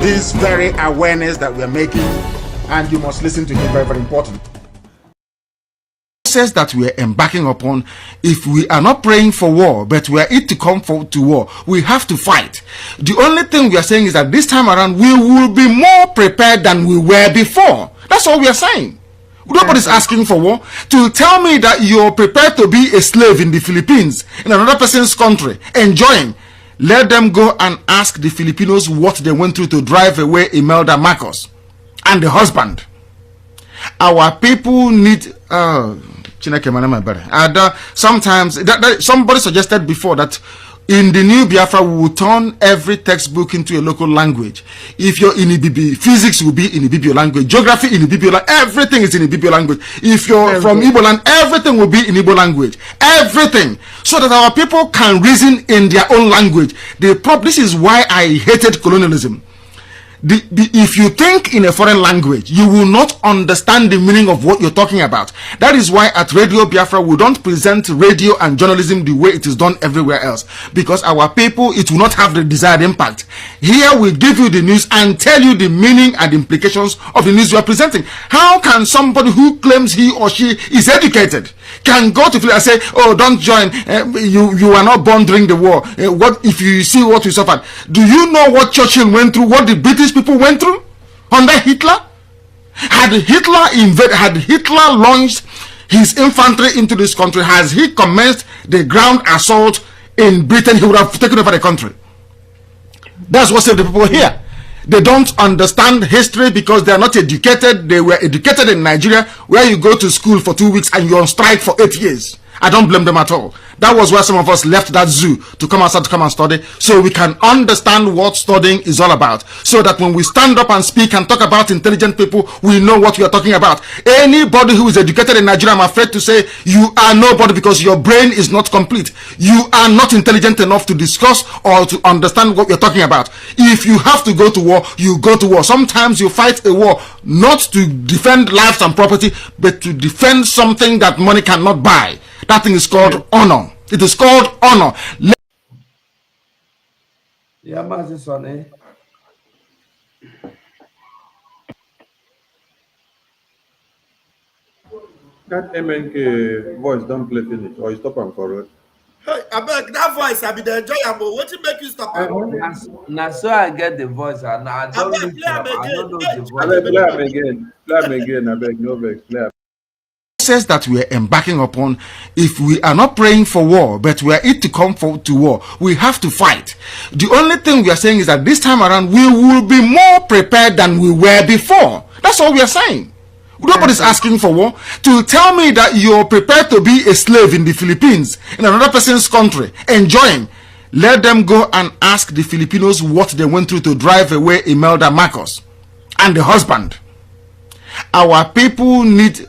this very awareness that we are making, and you must listen to him, very, very important. Process that we are embarking upon, if we are not praying for war, but we are it to come to war, we have to fight. The only thing we are saying is that this time around, we will be more prepared than we were before. That's all we are saying. Nobody's asking for war. To tell me that you're prepared to be a slave in the Philippines, in another person's country, enjoying, let them go and ask the Filipinos what they went through to drive away Imelda Marcos and the husband. Our people need sometimes somebody suggested before that in the new Biafra we will turn every textbook into a local language. If you're in Ibibio, physics will be in Ibibio language, geography in Ibibio language, everything is in Ibibio language. If you're from Igbo land, everything will be in Igbo language. Everything. So that our people can reason in their own language. This is why I hated colonialism. If you think in a foreign language, you will not understand the meaning of what you're talking about. That is why at Radio Biafra, we don't present radio and journalism the way it is done everywhere else. Because our people, it will not have the desired impact. Here we give you the news and tell you the meaning and implications of the news you are presenting. How can somebody who claims he or she is educated can go to and say, oh, don't join, you are not born during the war. What if you see what we suffered? Do you know what Churchill went through, what the British people went through under Hitler? Had Hitler launched his infantry into this country, has he commenced the ground assault in Britain, he would have taken over the country. That's what saved the people here. They don't understand history because they are not educated. They were educated in Nigeria, where you go to school for 2 weeks and you're on strike for 8 years. I don't blame them at all. That was why some of us left that zoo to come outside to come and study, so we can understand what studying is all about. So that when we stand up and speak and talk about intelligent people, we know what we are talking about. Anybody who is educated in Nigeria, I'm afraid to say, you are nobody because your brain is not complete. You are not intelligent enough to discuss or to understand what you're talking about. If you have to go to war, you go to war. Sometimes you fight a war not to defend lives and property, but to defend something that money cannot buy. That thing is called honor. It is called honor. Yeah, Master Sonny. That MNK voice don't play finish or you stop and correct. Hey, I beg that voice. I be the enjoyable. What you make you stop? Now, so I get the voice, and I don't know the voice. Play him again. I beg, no vex. Play. Process that we are embarking upon, if we are not praying for war, but we are it to come to war, we have to fight. The only thing we are saying is that this time around, we will be more prepared than we were before. That's all we are saying. Nobody's asking for war. To tell me that you're prepared to be a slave in the Philippines, in another person's country, enjoying, let them go and ask the Filipinos what they went through to drive away Imelda Marcos and the husband. Our people need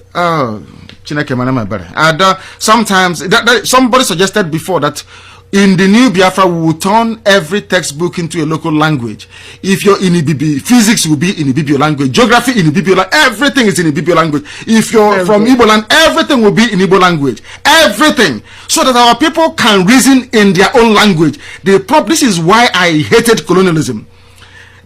sometimes somebody suggested before that in the new Biafra we will turn every textbook into a local language. If you're in Ibibio, physics will be in Ibibio language, geography in Ibibio language, everything is in Ibibio language. If you're from Igbo land, everything will be in Igbo language. Everything. So that our people can reason in their own language. This is why I hated colonialism.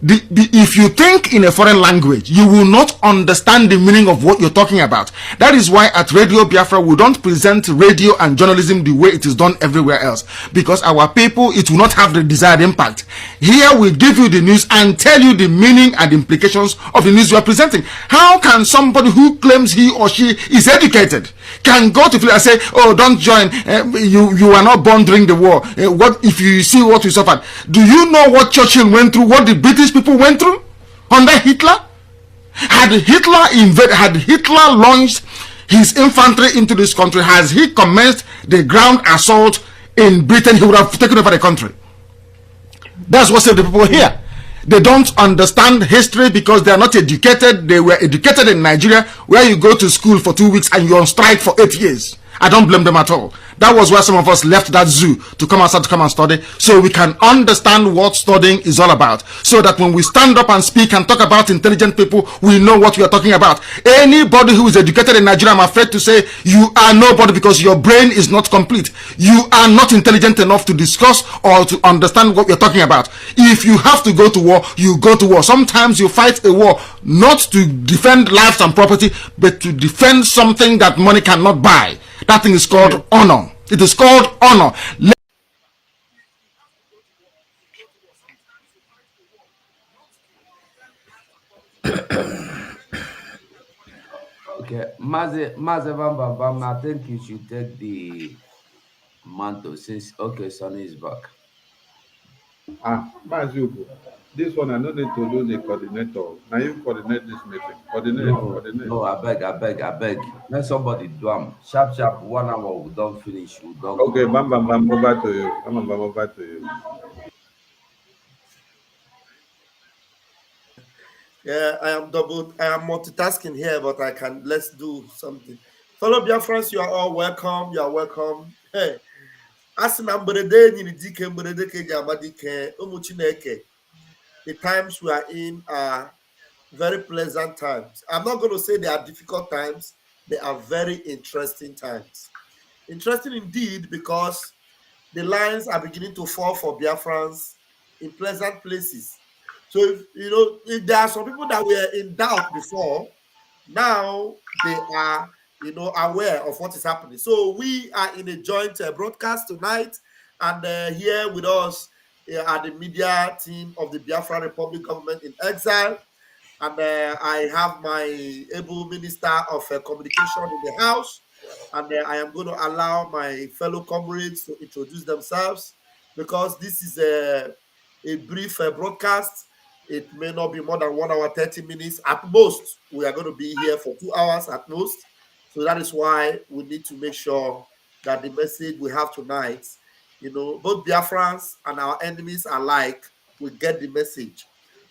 If you think in a foreign language, you will not understand the meaning of what you're talking about. That is why at Radio Biafra, we don't present radio and journalism the way it is done everywhere else. Because our people, it will not have the desired impact. Here we give you the news and tell you the meaning and implications of the news you are presenting. How can somebody who claims he or she is educated can go to and say, oh, don't join, you are not born during the war. What if you see what we suffered? Do you know what Churchill went through, what the British people went through under Hitler? Had Hitler launched his infantry into this country, has he commenced the ground assault in Britain, he would have taken over the country. That's what saved the people here. They don't understand history because they are not educated. They were educated in Nigeria, where you go to school for 2 weeks and you're on strike for 8 years. I don't blame them at all. That was where some of us left that zoo to come outside to come and study, so we can understand what studying is all about. So that when we stand up and speak and talk about intelligent people, we know what we are talking about. Anybody who is educated in Nigeria, I'm afraid to say, you are nobody because your brain is not complete. You are not intelligent enough to discuss or to understand what we're talking about. If you have to go to war, you go to war. Sometimes you fight a war not to defend lives and property, but to defend something that money cannot buy. That thing is called honor. It is called honor. Okay, Maze Bam, I think you should take the mantle since okay, Sonny is back. Mazubu, this one I no need to do the coordinator. Now you coordinate this meeting. Coordinate, coordinate. No, I beg. Let somebody do them. Sharp, sharp, 1 hour, we don't finish, we don't Okay, go. bam, bam, bam, over to you. Bam, bam, bam, over to you. Yeah, I am multitasking here, but let's do something. Fellow Biafrans, you are all welcome. You are welcome. Hey, asị na mberede nyiri dike mberede ka eji agba dike ụmụ Chineke. The times we are in are very pleasant times. I'm not going to say they are difficult times. They are very interesting times. Interesting indeed because the lines are beginning to fall for Biafrans in pleasant places. So if there are some people that were in doubt before, now they are aware of what is happening. So we are in a joint broadcast tonight, and here with us are the media team of the Biafra Republic Government in Exile, and I have my able minister of communication in the house, and I am going to allow my fellow comrades to introduce themselves because this is a brief broadcast. It may not be more than 1 hour, 30 minutes. At most, we are going to be here for 2 hours at most. So that is why we need to make sure that the message we have tonight, both Biafrans and our enemies alike will get the message.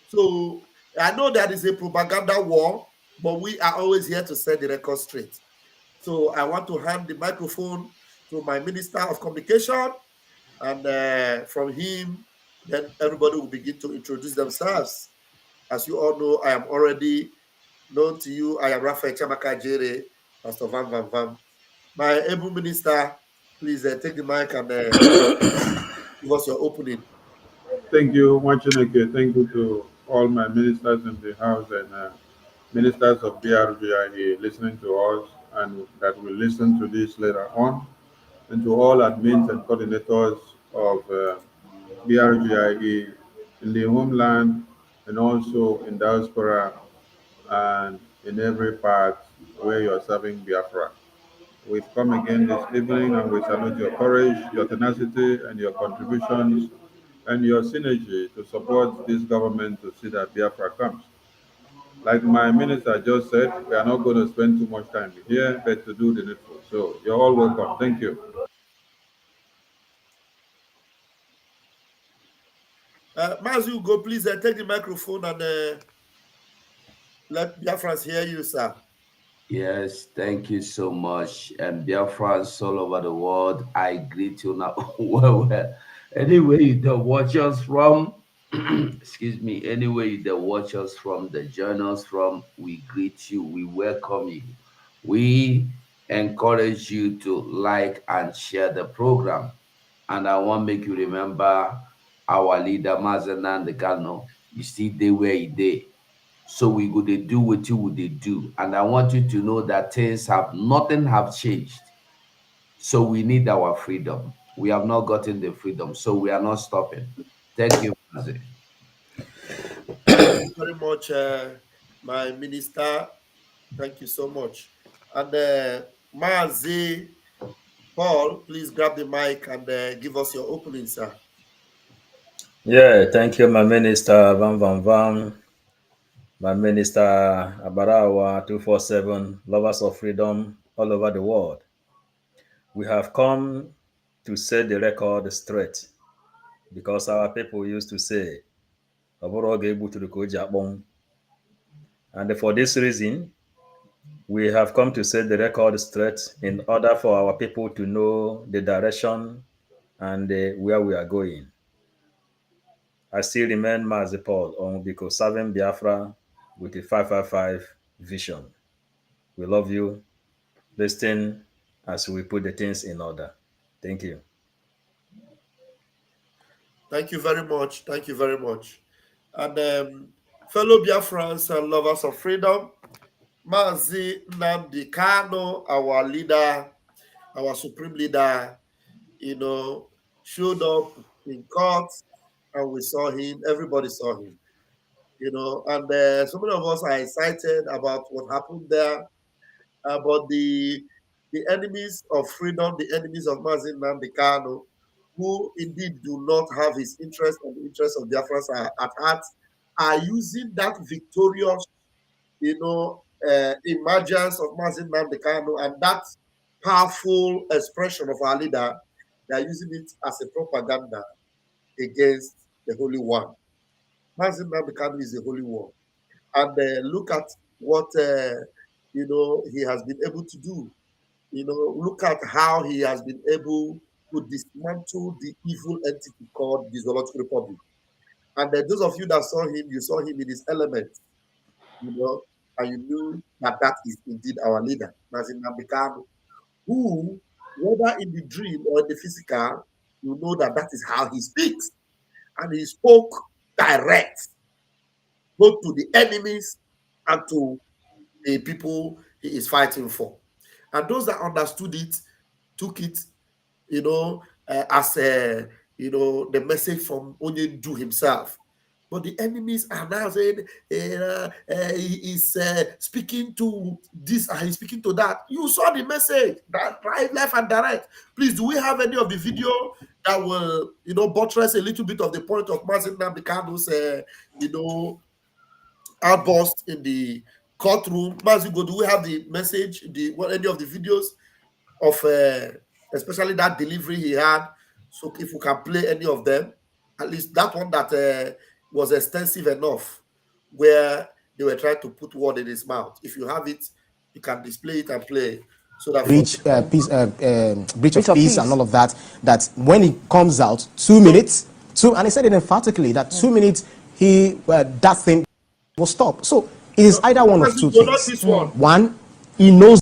So I know that is a propaganda war, but we are always here to set the record straight. So I want to hand the microphone to my Minister of Communication, and from him, then everybody will begin to introduce themselves. As you all know, I am already known to you. I am Raphael Chamaka Jere, Pastor Van Van Van. My able minister, please take the mic and give us your opening. Thank you, Wachineke. Thank you to all my ministers in the house and ministers of BRGIE listening to us and that will listen to this later on, and to all admins and coordinators of BRGIE in the homeland and also in diaspora and in every part where you're serving Biafra. We've come again this evening and we salute your courage, your tenacity, and your contributions and your synergy to support this government to see that Biafra comes. Like my minister just said, we are not going to spend too much time here, but to do the needful. So you're all welcome. Thank you. Mazu, go please take the microphone and let Biafrans hear you, sir. Yes, thank you so much. And Biafrans all over the world, I greet you now. Well. Anyway, the watch us from, excuse me, anyway, the watch us from, the join us from, we greet you, we welcome you. We encourage you to like and share the program. And I want to make you remember our leader, Mazanan the Gano. You see, they where he did. So we go they do what you would they do. And I want you to know that nothing have changed. So we need our freedom. We have not gotten the freedom, so we are not stopping. Thank you, Mazi. Thank you very much, my minister. Thank you so much. And Mazi Paul, please grab the mic and give us your opening, sir. Yeah, thank you, my minister, Van Van Van, my minister, Abarawa 247, lovers of freedom all over the world. We have come to set the record straight because our people used to say, and for this reason, We have come to set the record straight in order for our people to know the direction and where we are going. I still remain Mazi Paul Onwubiko, serving Biafra with a 555 vision. We love you. Listen as we put the things in order. Thank you. Thank you very much. Thank you very much. And fellow Biafrans and lovers of freedom, Mazi Nnamdi Kanu, our leader, our supreme leader, showed up in court, and we saw him. Everybody saw him, and so many of us are excited about what happened there. But the enemies of freedom, the enemies of Mazi Nnamdi Kanu, who indeed do not have his interest and the interest of Biafrans at heart, are using that victorious, emergence of Mazi Nnamdi Kanu and that powerful expression of our leader. They are using it as a propaganda against the Holy One. Mazi Nnamdi Kanu is the Holy One. And look at what, he has been able to do. Look at how he has been able to dismantle the evil entity called the Zoological Republic. And those of you that saw him, you saw him in his element, and you knew that that is indeed our leader, Mazi Nnamdi Kanu, who, whether in the dream or in the physical, you know that that is how he speaks. And he spoke direct, both to the enemies and to the people he is fighting for. And those that understood it took it, as the message from Onyendu himself. But the enemies are now saying he is speaking to this and he's speaking to that. You saw the message, that right, left, and direct. Please, do we have any of the video that will, buttress a little bit of the point of Mazi Nnamdi Kanu's, outburst in the courtroom? Mazigo, do we have the message, any of the videos of especially that delivery he had? So if we can play any of them, at least that one that was extensive enough, where they were trying to put word in his mouth. If you have it, you can display it and play, so that breach of peace and all of that. That when it comes out, 2 minutes, and he said it emphatically that 2 minutes, that thing will stop. So it is either one of two things. One, he knows.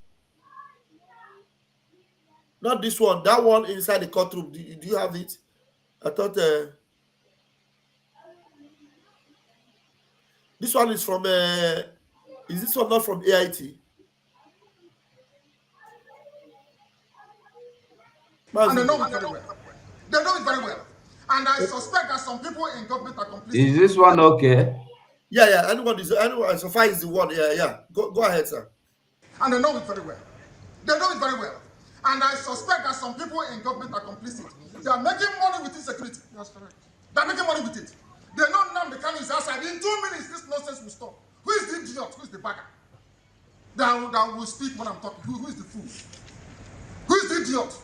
Not this one. That one inside the courtroom. Do you have it? I thought this one is from. Is this one not from AIT? And they know it very well. They know it very well. And I suspect that some people in government are complicit. Is this one okay? Yeah. Anyone, so far is the one. Yeah. Go ahead, sir. And they know it very well. They know it very well. And I suspect that some people in government are complicit. They are making money with insecurity. That's correct. They are making money with it. They know Nnamdi Kanu is outside. In 2 minutes, this nonsense will stop. Who is the idiot? Who is the bagger? That will speak when I'm talking. Who is the fool? Who is the idiot?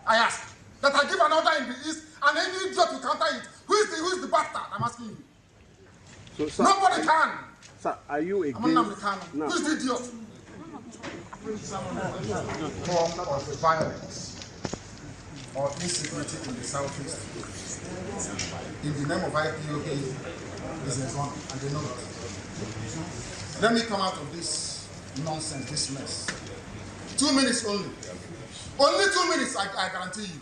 I ask. That I give an order in the east, and any idiot will counter it. Who is the bastard? I'm asking you. So, sir, nobody can. Sir, are you against? Nnamdi Kanu. No. Who is the idiot? Form of violence or insecurity in the southeast in the name of IPOK business one, and they know it. Let me come out of this nonsense, this mess. 2 minutes only. Only 2 minutes, I guarantee you.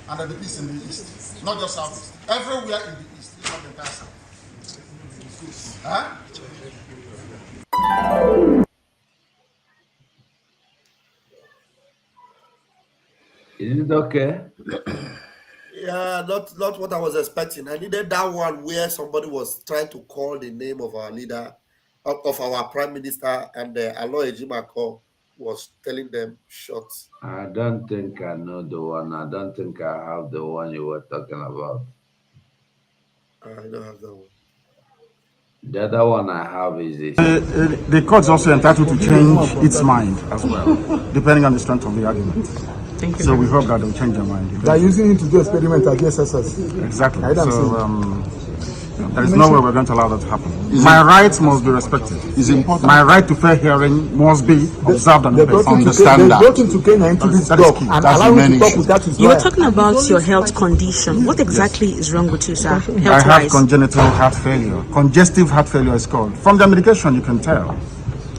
And there'll be peace in the east, not just southeast. Everywhere in the east, not the entire south. Huh? Is it okay? Yeah, not what I was expecting. I needed that one where somebody was trying to call the name of our leader, of our prime minister, and Aloy Ejimako was telling them shut. I don't think I know the one. I don't think I have the one you were talking about. I don't have that one. The other one I have is this. The court's also entitled to change its mind as well, depending on the strength of the argument. Thank you. So we hope that they'll change their mind. They're using it to do experiment against SSS. Exactly. So There is no way we're going to allow that to happen. My rights must be respected. It's important. My right to fair hearing must be observed and obeyed. Understand that. They brought him to Kenya into this job and allow him to talk without his You were lawyer. talking about your health condition. What exactly is wrong with you, sir? I have Health-wise? congenital heart failure. Congestive heart failure is called. From the medication, you can tell.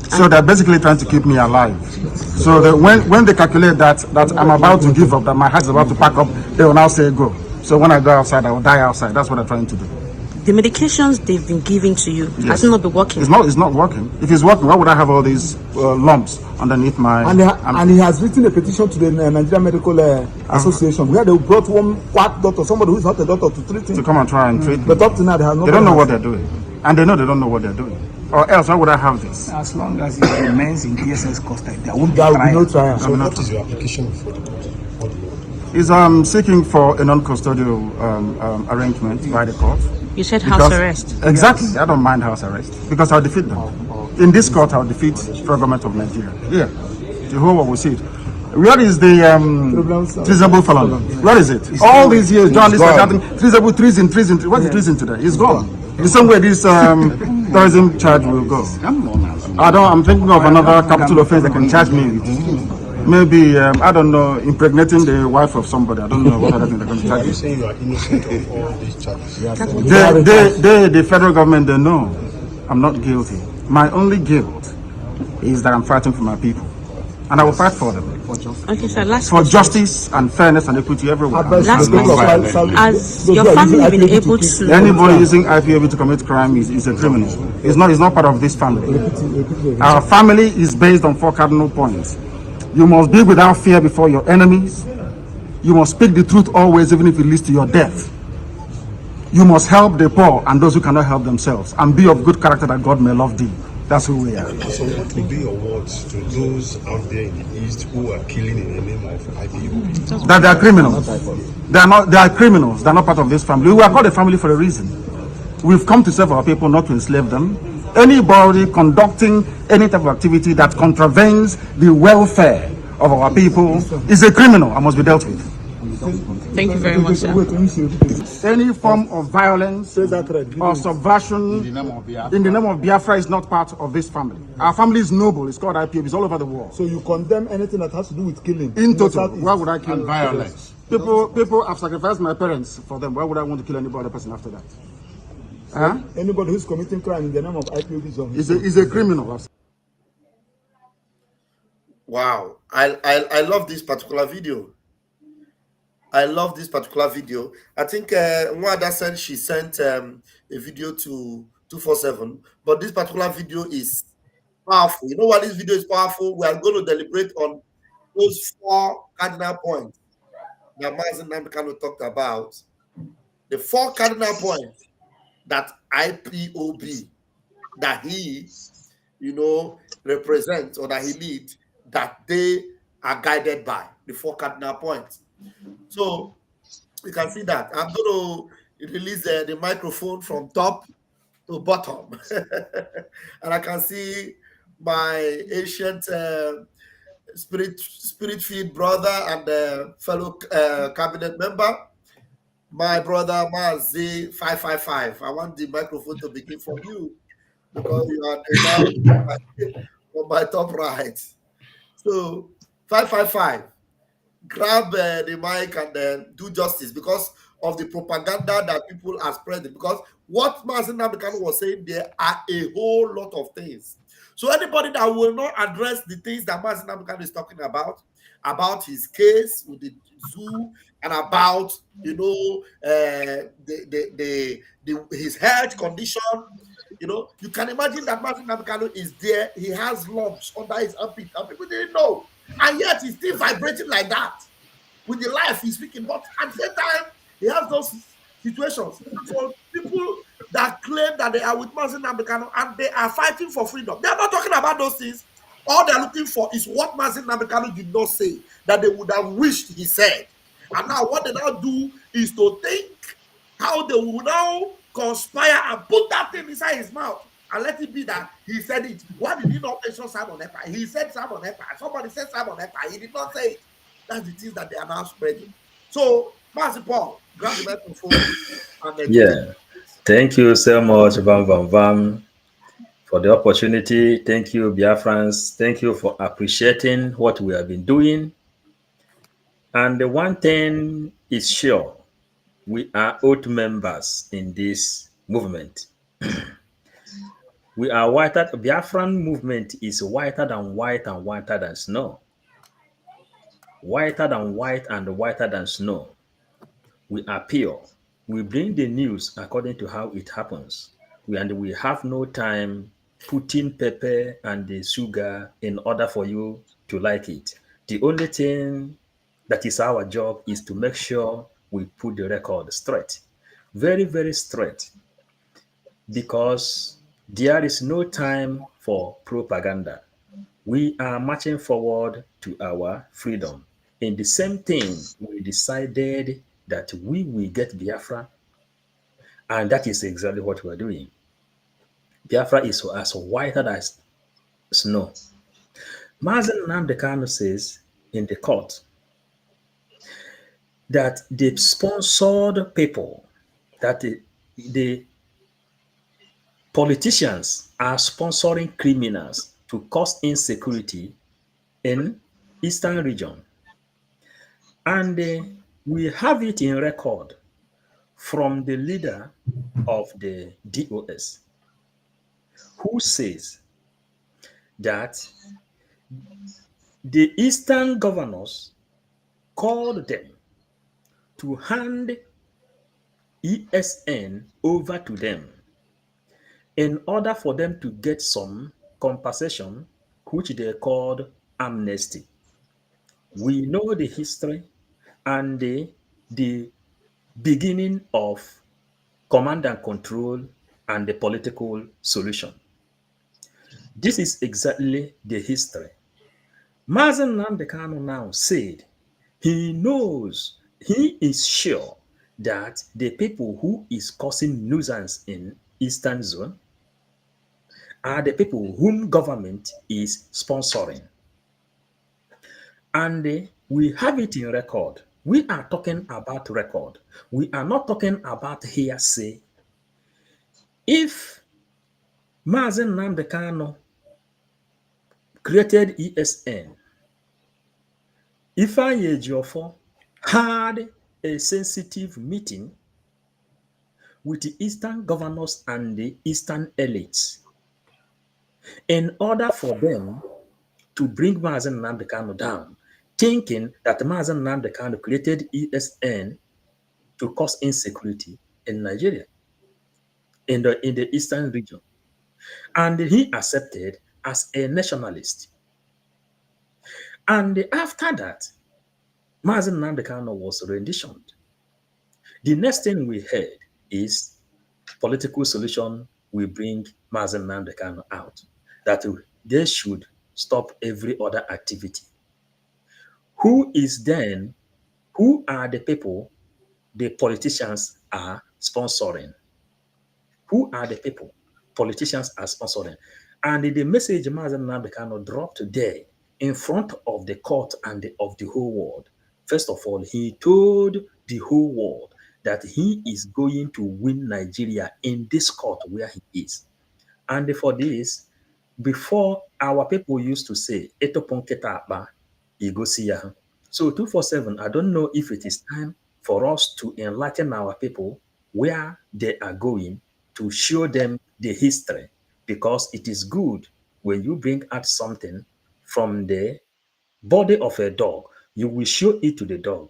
So they're basically trying to keep me alive. So that when they calculate that I'm about to give up, that my heart is about to pack up, they will now say go. So when I go outside, I will die outside. That's what they're trying to do. The medications they've been giving to you, Yes. has it not been working? It's not working. If it's working, why would I have all these lumps underneath my... And he has written a petition to the Nigerian Medical Association where they brought one quack doctor, somebody who is not a doctor, to treat him. to come and try and treat me. But up to now, they have not. They don't know what they're doing. And they know they don't know what they're doing. Or else, why would I have this? As long as it remains in DSS custody, there won't be There will be no trial. trial. So What is your application before the court? Is seeking for a non-custodial arrangement by the court. You said house arrest. Exactly. I don't mind house arrest because I'll defeat them. In this court, I'll defeat the government of Nigeria. Yeah. The whole world will see it. Where is the treasonable felon? Where is it? All these years, journalists are shouting treasonable, treason. What's the treason today? It's gone. The same way this terrorism charge will go. I'm thinking of another capital offense they can charge me with. Maybe, I don't know, impregnating the wife of somebody. I don't know what other thing they're going to charge you. Saying you are innocent of all these charges. The federal government, they know I'm not guilty. My only guilt is that I'm fighting for my people. And I will fight for them. Okay, sir, last For question. justice and fairness and equity everywhere. Last question. Has your family been able to... Anybody using IPOB to commit crime is a criminal. It's not part of this family. Our family is based on 4 cardinal points. You must be without fear before your enemies. You must speak the truth always, even if it leads to your death. You must help the poor and those who cannot help themselves, and be of good character that God may love thee. That's who we are. So what will be your words to those out there in the East who are killing in the name of IPOB? That they are criminals. They are criminals. They are not part of this family. We are called a family for a reason. We've come to serve our people, not to enslave them. Anybody conducting any type of activity that contravenes the welfare of our people is a criminal and must be dealt with. Thank you very much, sir. Any form of violence or subversion in the name of Biafra is not part of this family. Our family is noble. It's called IPOB. It's all over the world. So you condemn anything that has to do with killing? In total, why would I kill? And violence. People have sacrificed my parents for them. Why would I want to kill any other person after that? So anybody who's committing crime in the name of IPOB is a criminal. Wow, I love this particular video. I love this particular video. I think Nwada said she sent a video to 247, but this particular video is powerful. You know why this video is powerful? We are going to deliberate on those 4 cardinal points that Mazen Namikano talked about. The 4 cardinal points that IPOB, that he, represents or that he leads, that they are guided by. The 4 cardinal points. So you can see that. I'm going to release the microphone from top to bottom. And I can see my ancient spirit feed brother and fellow cabinet member, my brother Mazi 555. I want the microphone to begin from you because you are the man on my top right. So 555. Grab the mic and then do justice because of the propaganda that people are spreading. Because what Mazen Namikano was saying, there are a whole lot of things. So anybody that will not address the things that Mazen Namikano is talking about his case with the zoo and about his health condition, you can imagine that Mazen Namikano is there. He has lumps under his armpit, and people didn't know. And yet he's still vibrating like that with the life he's speaking. But at the same time, he has those situations. So people that claim that they are with Mazen Namikano and they are fighting for freedom, they are not talking about those things. All they're looking for is what Mazen Namikano did not say, that they would have wished he said. And now what they now do is to think how they will now conspire and put that thing inside his mouth. And let it be that he said it. Why did he not mention Simon Ekpa? He said Simon Ekpa. Somebody said Simon Ekpa. He did not say it. That's the things that they are now spreading. So, Master Paul, grab the microphone. And Yeah. Thank you so much, Vam Vam Vam, for the opportunity. Thank you, Biafrans. Thank you for appreciating what we have been doing. And the one thing is sure, we are old members in this movement. We are whiter. Biafran movement is whiter than white and whiter than snow. Whiter than white and whiter than snow. We are pure. We bring the news according to how it happens. We have no time putting pepper and the sugar in order for you to like it. The only thing that is our job is to make sure we put the record straight. Very, very straight. Because there is no time for propaganda. We are marching forward to our freedom. In the same thing, we decided that we will get Biafra, and that is exactly what we're doing. Biafra is as whiter as snow. Mazen Nnamdi Kanu says in the court that the sponsored people, that the politicians are sponsoring criminals to cause insecurity in Eastern region. And we have it in record from the leader of the DOS, who says that the Eastern governors called them to hand ESN over to them in order for them to get some compensation, which they called amnesty. We know the history and the beginning of command and control and the political solution. This is exactly the history. Mazen Nnamdi Kanu now said he knows, he is sure that the people who is causing nuisance in Eastern Zone are the people whom government is sponsoring. And we have it in record. We are talking about record. We are not talking about hearsay. If Mazen Nnamdi Kanu created ESN, Ifeanyi Ejiofor had a sensitive meeting with the Eastern governors and the Eastern elites in order for them to bring Mazen Nnamdi Kanu down, thinking that Mazen Nnamdi Kanu created ESN to cause insecurity in Nigeria, in the Eastern region. And he accepted as a nationalist. And after that, Mazen Nnamdi Kanu was renditioned. The next thing we heard is political solution will bring Mazen Nnamdi Kanu out, that they should stop every other activity. Who are the people the politicians are sponsoring? Who are the people politicians are sponsoring? And the message Mazen Nnamdi Kanu dropped there in front of the court and of the whole world. First of all, he told the whole world that he is going to win Nigeria in this court where he is. And for this, before our people used to say, Etoponketa Akpa, Igosiya. So 247, I don't know if it is time for us to enlighten our people where they are going, to show them the history, because it is good when you bring out something from the body of a dog, you will show it to the dog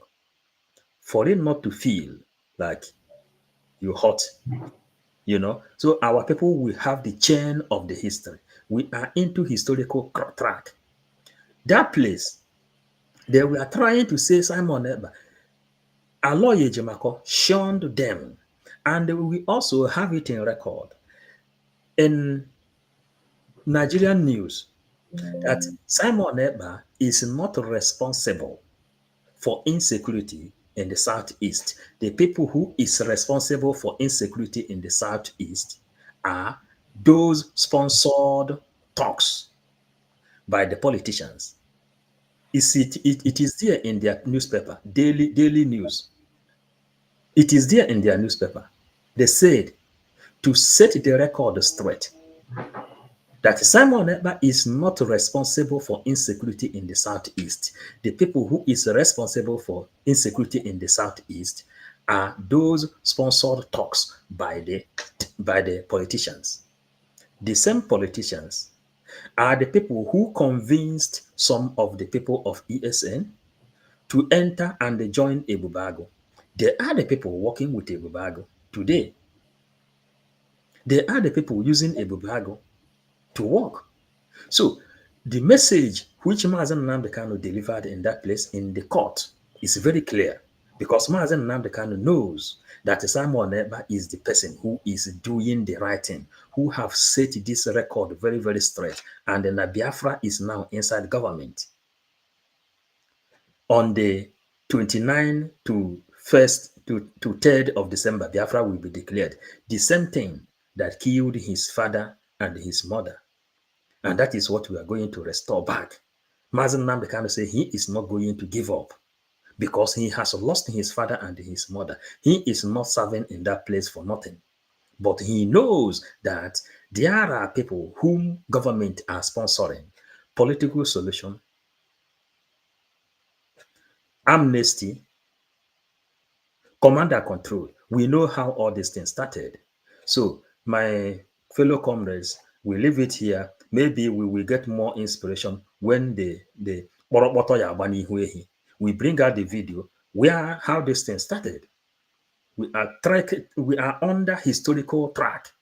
for it not to feel like you hurt. So our people will have the chain of the history. We are into historical track. That place, they were trying to say Simon Eba, Aloye Jemako shunned them. And we also have it in record in Nigerian news that Simon Eba is not responsible for insecurity in the southeast. The people who is responsible for insecurity in the southeast are those sponsored talks by the politicians. It is there in their newspaper, daily news. It is there in their newspaper. They said to set the record straight that Simon Ekpa is not responsible for insecurity in the southeast. The people who is responsible for insecurity in the southeast are those sponsored talks by the politicians. The same politicians are the people who convinced some of the people of ESN to enter and join Ebubago. They are the people working with Ebubago today. They are the people using Ebubago to work. So the message which Mazen Nnamdi Kanu delivered in that place in the court is very clear because Mazen Nnamdi Kanu knows that Simon Ekpa is the person who is doing the right thing, who have set this record very, very straight, and then Biafra is now inside government. On the 29th to 1st to 3rd of December, Biafra will be declared. The same thing that killed his father and his mother. And that is what we are going to restore back. Mazen Nnamdi Kanu say he is not going to give up because he has lost his father and his mother. He is not serving in that place for nothing. But he knows that there are people whom government are sponsoring. Political solution, amnesty, command and control. We know how all these things started. So my fellow comrades, we leave it here. Maybe we will get more inspiration when we bring out the video where how this thing started. We are under historical track.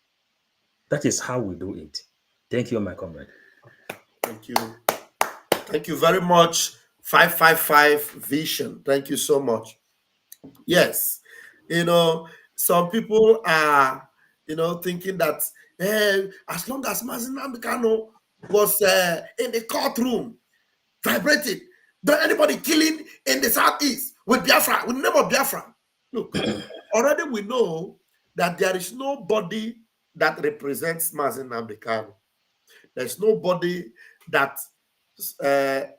That is how we do it. Thank you, my comrade. Thank you. Thank you very much. 555 Vision. Thank you so much. Yes. Some people are, thinking that as long as Mazen Nnamdi Kanu was in the courtroom, vibrating, don't anybody killing in the southeast with Biafra, with the name of Biafra. Look, already we know that there is nobody that represents Mazen Nnamdi Kanu. There's nobody that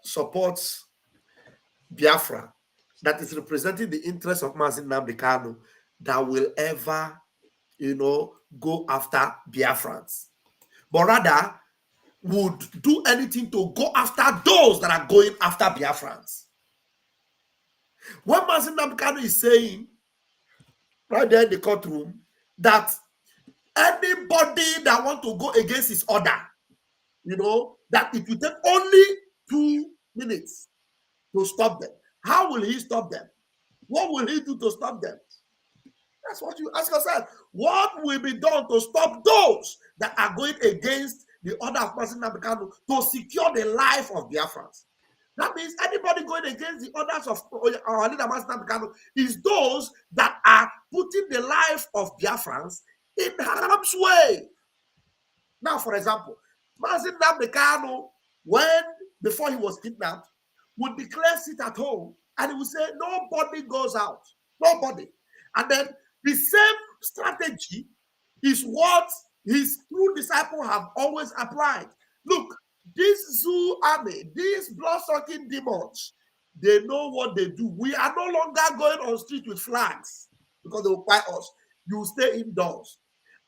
supports Biafra, that is representing the interest of Mazen Nnamdi Kanu, that will ever, go after Biafrans, but rather would do anything to go after those that are going after Biafrans. What Mazen Nnamdi Kanu is saying right there in the courtroom, that anybody that want to go against his order, that it will take only 2 minutes to stop them. How will he stop them? What will he do to stop them? That's what you ask yourself. What will be done to stop those that are going against the order of Mazen Nnamdi Kanu to secure the life of Biafrans? That means anybody going against the orders of our leader Mazen Nnamdi Kanu is those that are putting the life of Biafrans in harm's way. Now, for example, Mazen Nnamdi Kanu, before he was kidnapped, would declare sit at home and he would say nobody goes out, nobody. And then the same strategy is what his true disciples have always applied. Look, this zoo army, these blood-sucking demons, they know what they do. We are no longer going on street with flags because they will fight us. You stay indoors.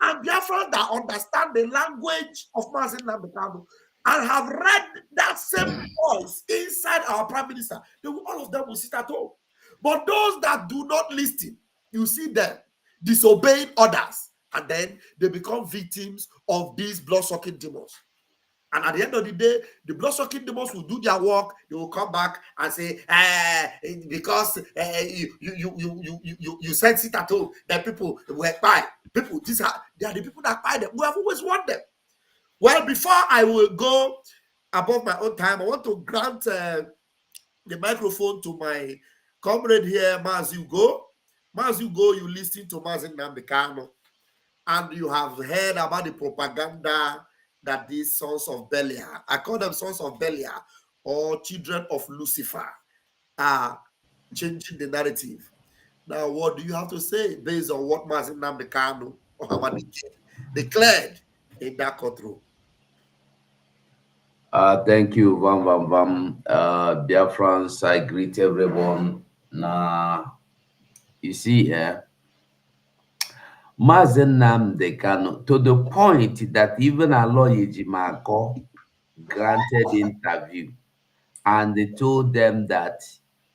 And Biafrans that understand the language of Mazen Nnamdi Kanu and have read that same voice inside our prime minister, all of them will sit at home. But those that do not listen, you see them disobeying orders, and then they become victims of these blood-sucking demons. And at the end of the day, the blood-sucking demons will do their work. They will come back and say, because you said sit at home, that people were by people. They are the people that buy them. We have always want them. Well, before I will go above my own time, I want to grant the microphone to my comrade here, Mazugo. Mazugo, you listen to Mazen Nnamdi Kanu, and you have heard about the propaganda that these sons of Belial, I call them sons of Belial or children of Lucifer, are changing the narrative. Now, what do you have to say based on what Mazen Nnamdi Kanu declared in that courtroom? Thank you, Vam Vam Vam. Biafrans, I greet everyone. You see, Mazen Nnamdi Kanu, to the point that even Aloy Ejimako granted interview, and they told them that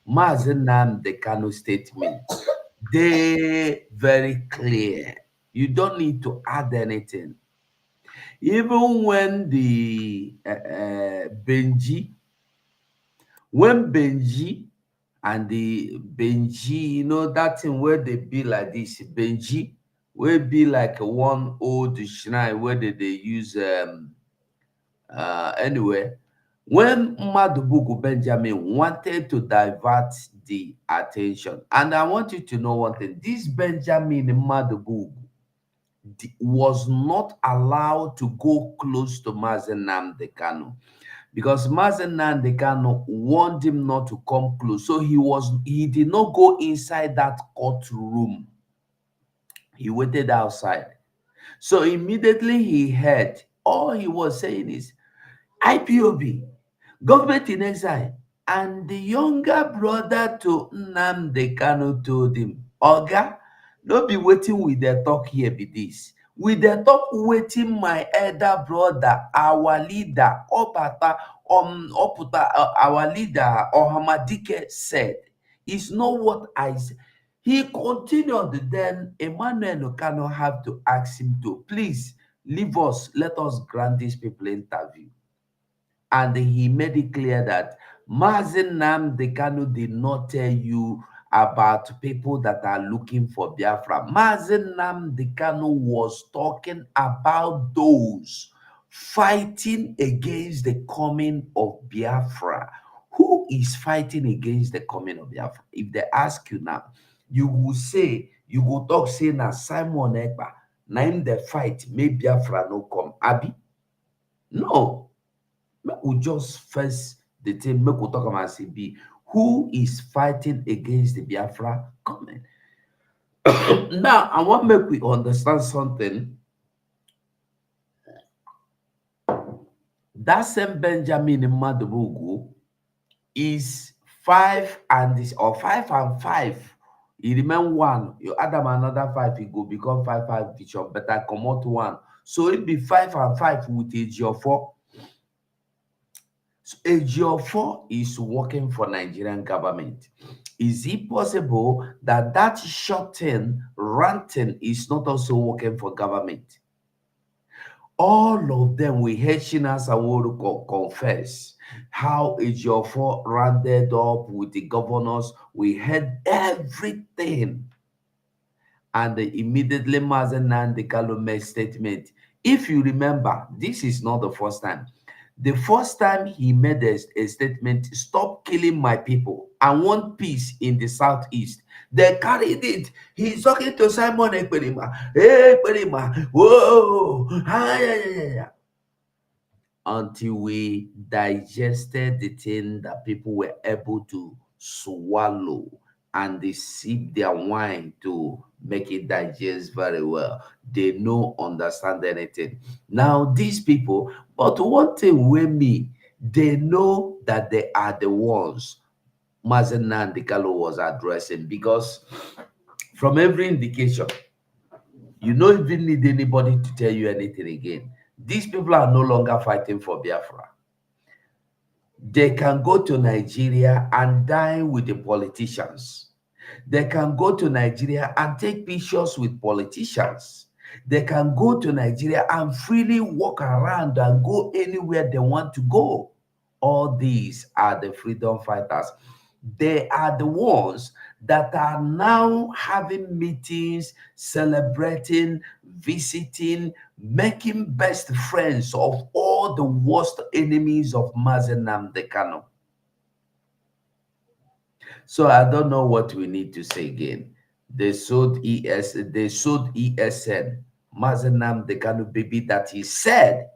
Mazen Nnamdi Kanu statement, they very clear. You don't need to add anything. Even when the Benji, when Benji and the Benji, you know that thing where they be like this, Benji will be like one old shrine where they use anyway. When Madubugu Benjamin wanted to divert the attention, and I want you to know one thing: this Benjamin Madubugu was not allowed to go close to Mazen Nnamdi Kanu, because Mazen Nnamdi Kanu warned him not to come close. So he did not go inside that courtroom. He waited outside. So immediately he heard, all he was saying is IPOB, government in exile. And the younger brother to Nnamdi Kanu told him, Oga, no be waiting with the talk here be this. With the talk waiting my elder brother, our leader, Opata, Oputa, our leader, Ohamadike said. It's not what I said. He continued, then Emmanuel Kanu have to ask him to, please, leave us, let us grant these people interview. And he made it clear that Mazen Nnamdi Kanu did not tell you about people that are looking for Biafra. Mazen Nnamdi Kanu was talking about those fighting against the coming of Biafra. Who is fighting against the coming of Biafra? If they ask you now, you will say, you will talk say na Simon Ekpa, name the fight, make Biafra no come. Abi? No. Make we just first the thing, make we talk about CB. Who is fighting against the Biafra coming? Now, I want to make we understand something. That same Benjamin Madubugu is 5 and this, or 5 and 5. You remain 1. You add them another 5, it go become 5 5 bishop, but I come out 1. So it be 5 and 5 with AG4. So AG4 is working for Nigerian government. Is it possible that that shorten ranting is not also working for government? All of them, we heard Shinas Aworu confess how AG4 rounded up with the governors. We heard everything. And immediately Mazen Nnamdi Kanu made statement. If you remember, this is not the first time. The first time he made a statement, stop killing my people. I want peace in the southeast. They carried it. He's talking to Simon Ekperima. Hey, Ekperima. Whoa. Until we digested the thing that people were able to swallow, and they sip their wine to make it digest very well. They don't understand anything. Now, these people, but one thing with me, they know that they are the ones Mazen Nnamdi Kanu was addressing, because from every indication, you don't even need anybody to tell you anything again. These people are no longer fighting for Biafra. They can go to Nigeria and dine with the politicians. They can go to Nigeria and take pictures with politicians. They can go to Nigeria and freely walk around and go anywhere they want to go. All these are the freedom fighters. They are the ones that are now having meetings, celebrating, visiting, making best friends of all the worst enemies of Mazen Nnamdi Kanu. So I don't know what we need to say again. They sold ESN, Mazen Nnamdi Kanu baby, that he said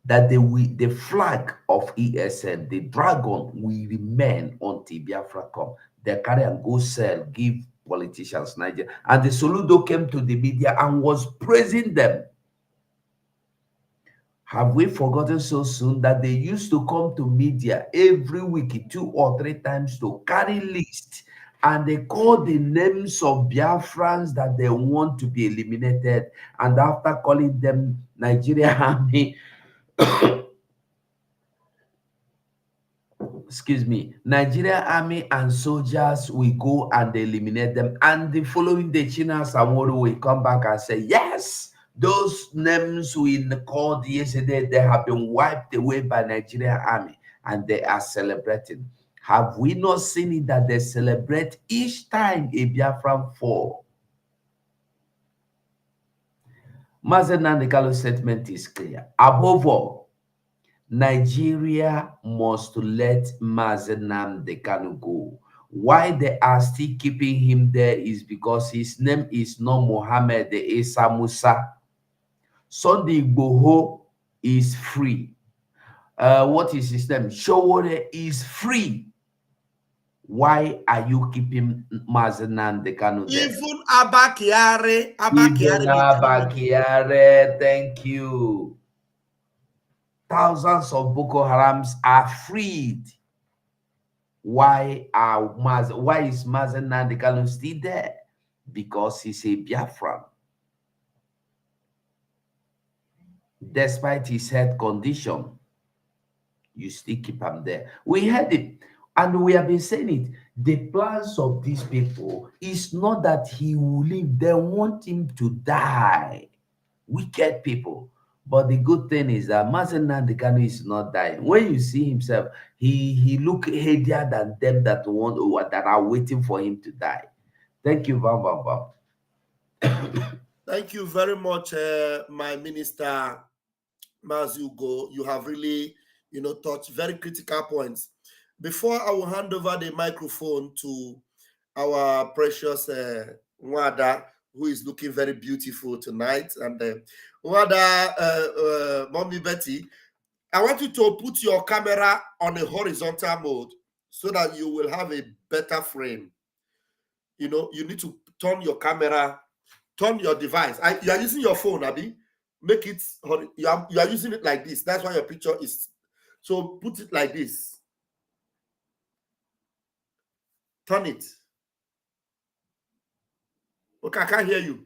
that the flag of ESN, the dragon, will remain until Biafra come. They carry and go sell, give politicians Nigeria. And the Soludo came to the media and was praising them. Have we forgotten so soon that they used to come to media every week, 2 or 3 times, to carry lists and they call the names of Biafrans that they want to be eliminated. And after calling them Nigeria Army, excuse me, Nigeria Army and soldiers will go and eliminate them. And the following day, China Samoro will come back and say, yes, those names we called yesterday, they have been wiped away by Nigeria Army, and they are celebrating. Have we not seen it that they celebrate each time a Biafran fall? Mazen Nandekalo's statement is clear. Above all, Nigeria must let Mazen Nandekalo go. Why they are still keeping him there is because his name is not Mohammed Isa Musa. Sunday Igboho is free. What is his name? Showore is free. Why are you keeping Mazen Nandekalo there? Even Abakiare, Even Abakiare, thank you. Thousands of Boko Harams are freed. Why is Mazen Nandekalo still there? Because he's a Biafran. Despite his health condition, you still keep him there. We heard it, and we have been saying it. The plans of these people is not that he will live. They want him to die. Wicked people. But the good thing is that Mazen Nandekalo is not dying. When you see himself, he look headier than them that are waiting for him to die. Thank you, Bam Bam Bam. Thank you very much, my minister Mazugo. You have really, touched very critical points. Before I will hand over the microphone to our precious Nwada, who is looking very beautiful tonight, and Nwada, Mommy Betty, I want you to put your camera on a horizontal mode so that you will have a better frame. You need to turn your camera, turn your device. You are using your phone, Abby. Make it, you are using it like this. That's why your picture is. So put it like this. Turn it. Okay, I can't hear you.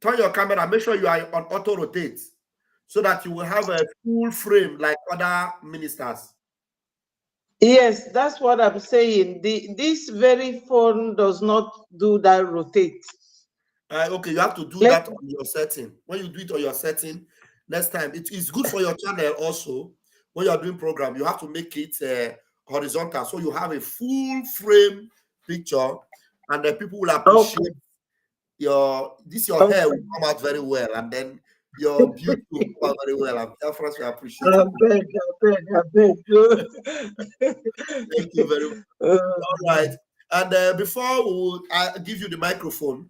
Turn your camera. Make sure you are on auto rotate so that you will have a full frame like other ministers. Yes, that's what I'm saying. This very phone does not do that rotate. Okay, you have to do that on your setting. When you do it on your setting, next time, it is good for your channel also. When you are doing program, you have to make it horizontal, so you have a full frame picture, and then people will appreciate your hair will come out very well, and then your beauty will come out very well, and Biafrans will appreciate it. I beg. Thank you very much. All right, and before I give you the microphone,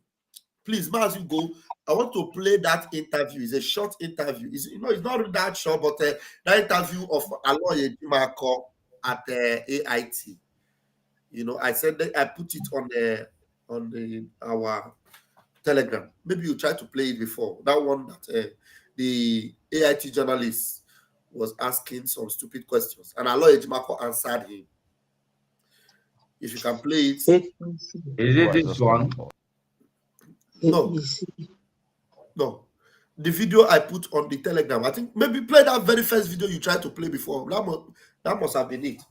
please, as you go, I want to play that interview. It's a short interview. It's not really that short, but that interview of Aloye Jimako at AIT. I said that I put it on our Telegram. Maybe you tried to play it before. That one that the AIT journalist was asking some stupid questions, and Aloye Jimako answered him. If you can play it. Is it this one? No. The video I put on the Telegram. I think maybe play that very first video you tried to play before. That must have been it.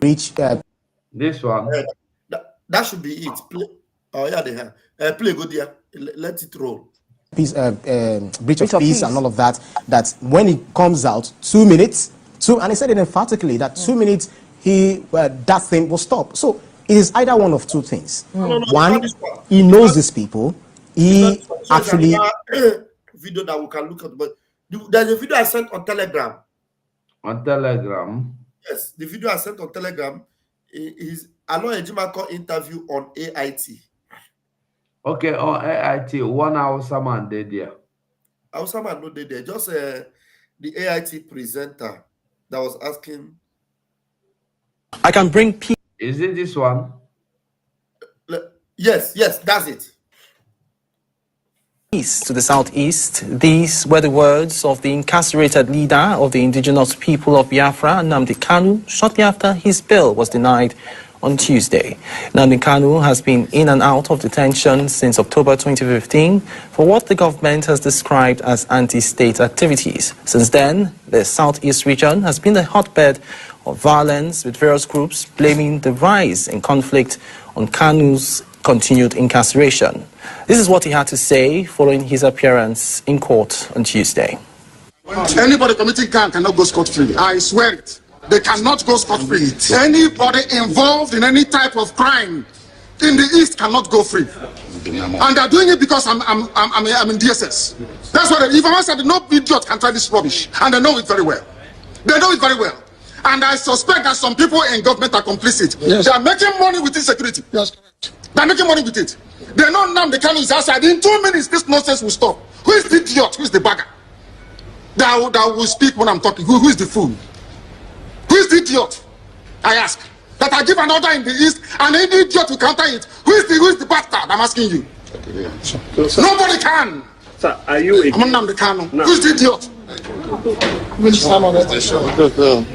This one. That should be it. Play. Oh yeah, they have. Play good there. Let it roll. Peace, breach of peace and all of that. That when it comes out, 2 minutes, and he said it emphatically that 2 minutes, that thing will stop. So it is either one of two things. One, he knows these people. He actually video that we can look at, but there's a video I sent on Telegram. On Telegram. Yes, the video I sent on Telegram is Aloye Jimako interview on AIT. Okay, on AIT, 1 hour someone did there. Someone no did there. Just the AIT presenter that was asking. I can bring peace. Is it this one? Yes, that's it. To the southeast, these were the words of the incarcerated leader of the indigenous people of Biafra, Nnamdi Kanu, shortly after his bail was denied on Tuesday. Nnamdi Kanu has been in and out of detention since October 2015 for what the government has described as anti-state activities. Since then, the southeast region has been a hotbed of violence, with various groups blaming the rise in conflict on Kanu's continued incarceration. This is what he had to say following his appearance in court on Tuesday. Anybody committing crime cannot go scot-free. I swear it. They cannot go scot-free. Anybody involved in any type of crime in the East cannot go free. And they're doing it because I'm in DSS. That's what if I said no idiot can try this rubbish. And they know it very well. They know it very well. And I suspect that some people in government are complicit. Yes. They are making money with insecurity. Yes. They're making money with it. They know now the Kanu is outside. In 2 minutes, this nonsense will stop. Who is the idiot? Who is the bagger? That will speak when I'm talking. Who is the fool? Who is the idiot? I ask. That I give an order in the East and any idiot will counter it. Who is the bastard? I'm asking you. So, nobody can. Sir, are you a... I'm not the Kanu. No. Who is the idiot?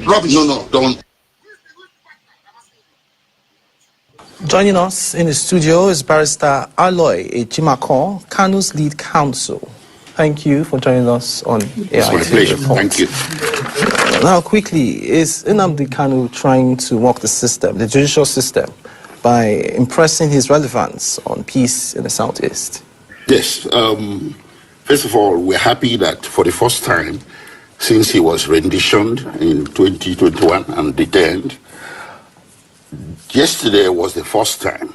Rubbish. No, don't. Joining us in the studio is Barrister Aloy Ejimako, Kanu's lead counsel. Thank you for joining us on AIT. It's my pleasure. Thank you. Now, quickly, is Nnamdi Kanu trying to walk the system, the judicial system, by impressing his relevance on peace in the southeast? Yes. First of all, we're happy that for the first time since he was renditioned in 2021 and detained, yesterday was the first time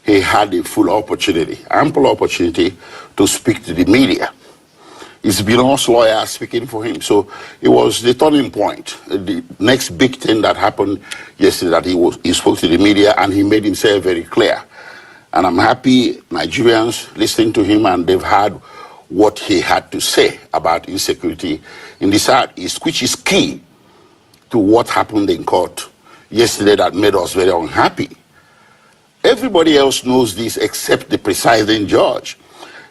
he had a full opportunity, ample opportunity to speak to the media. It's been us lawyers speaking for him. So it was the turning point. The next big thing that happened yesterday that he spoke to the media and he made himself very clear. And I'm happy Nigerians listening to him and they've heard what he had to say about insecurity in the Southeast, which is key to what happened in court yesterday that made us very unhappy. Everybody else knows this except the presiding judge.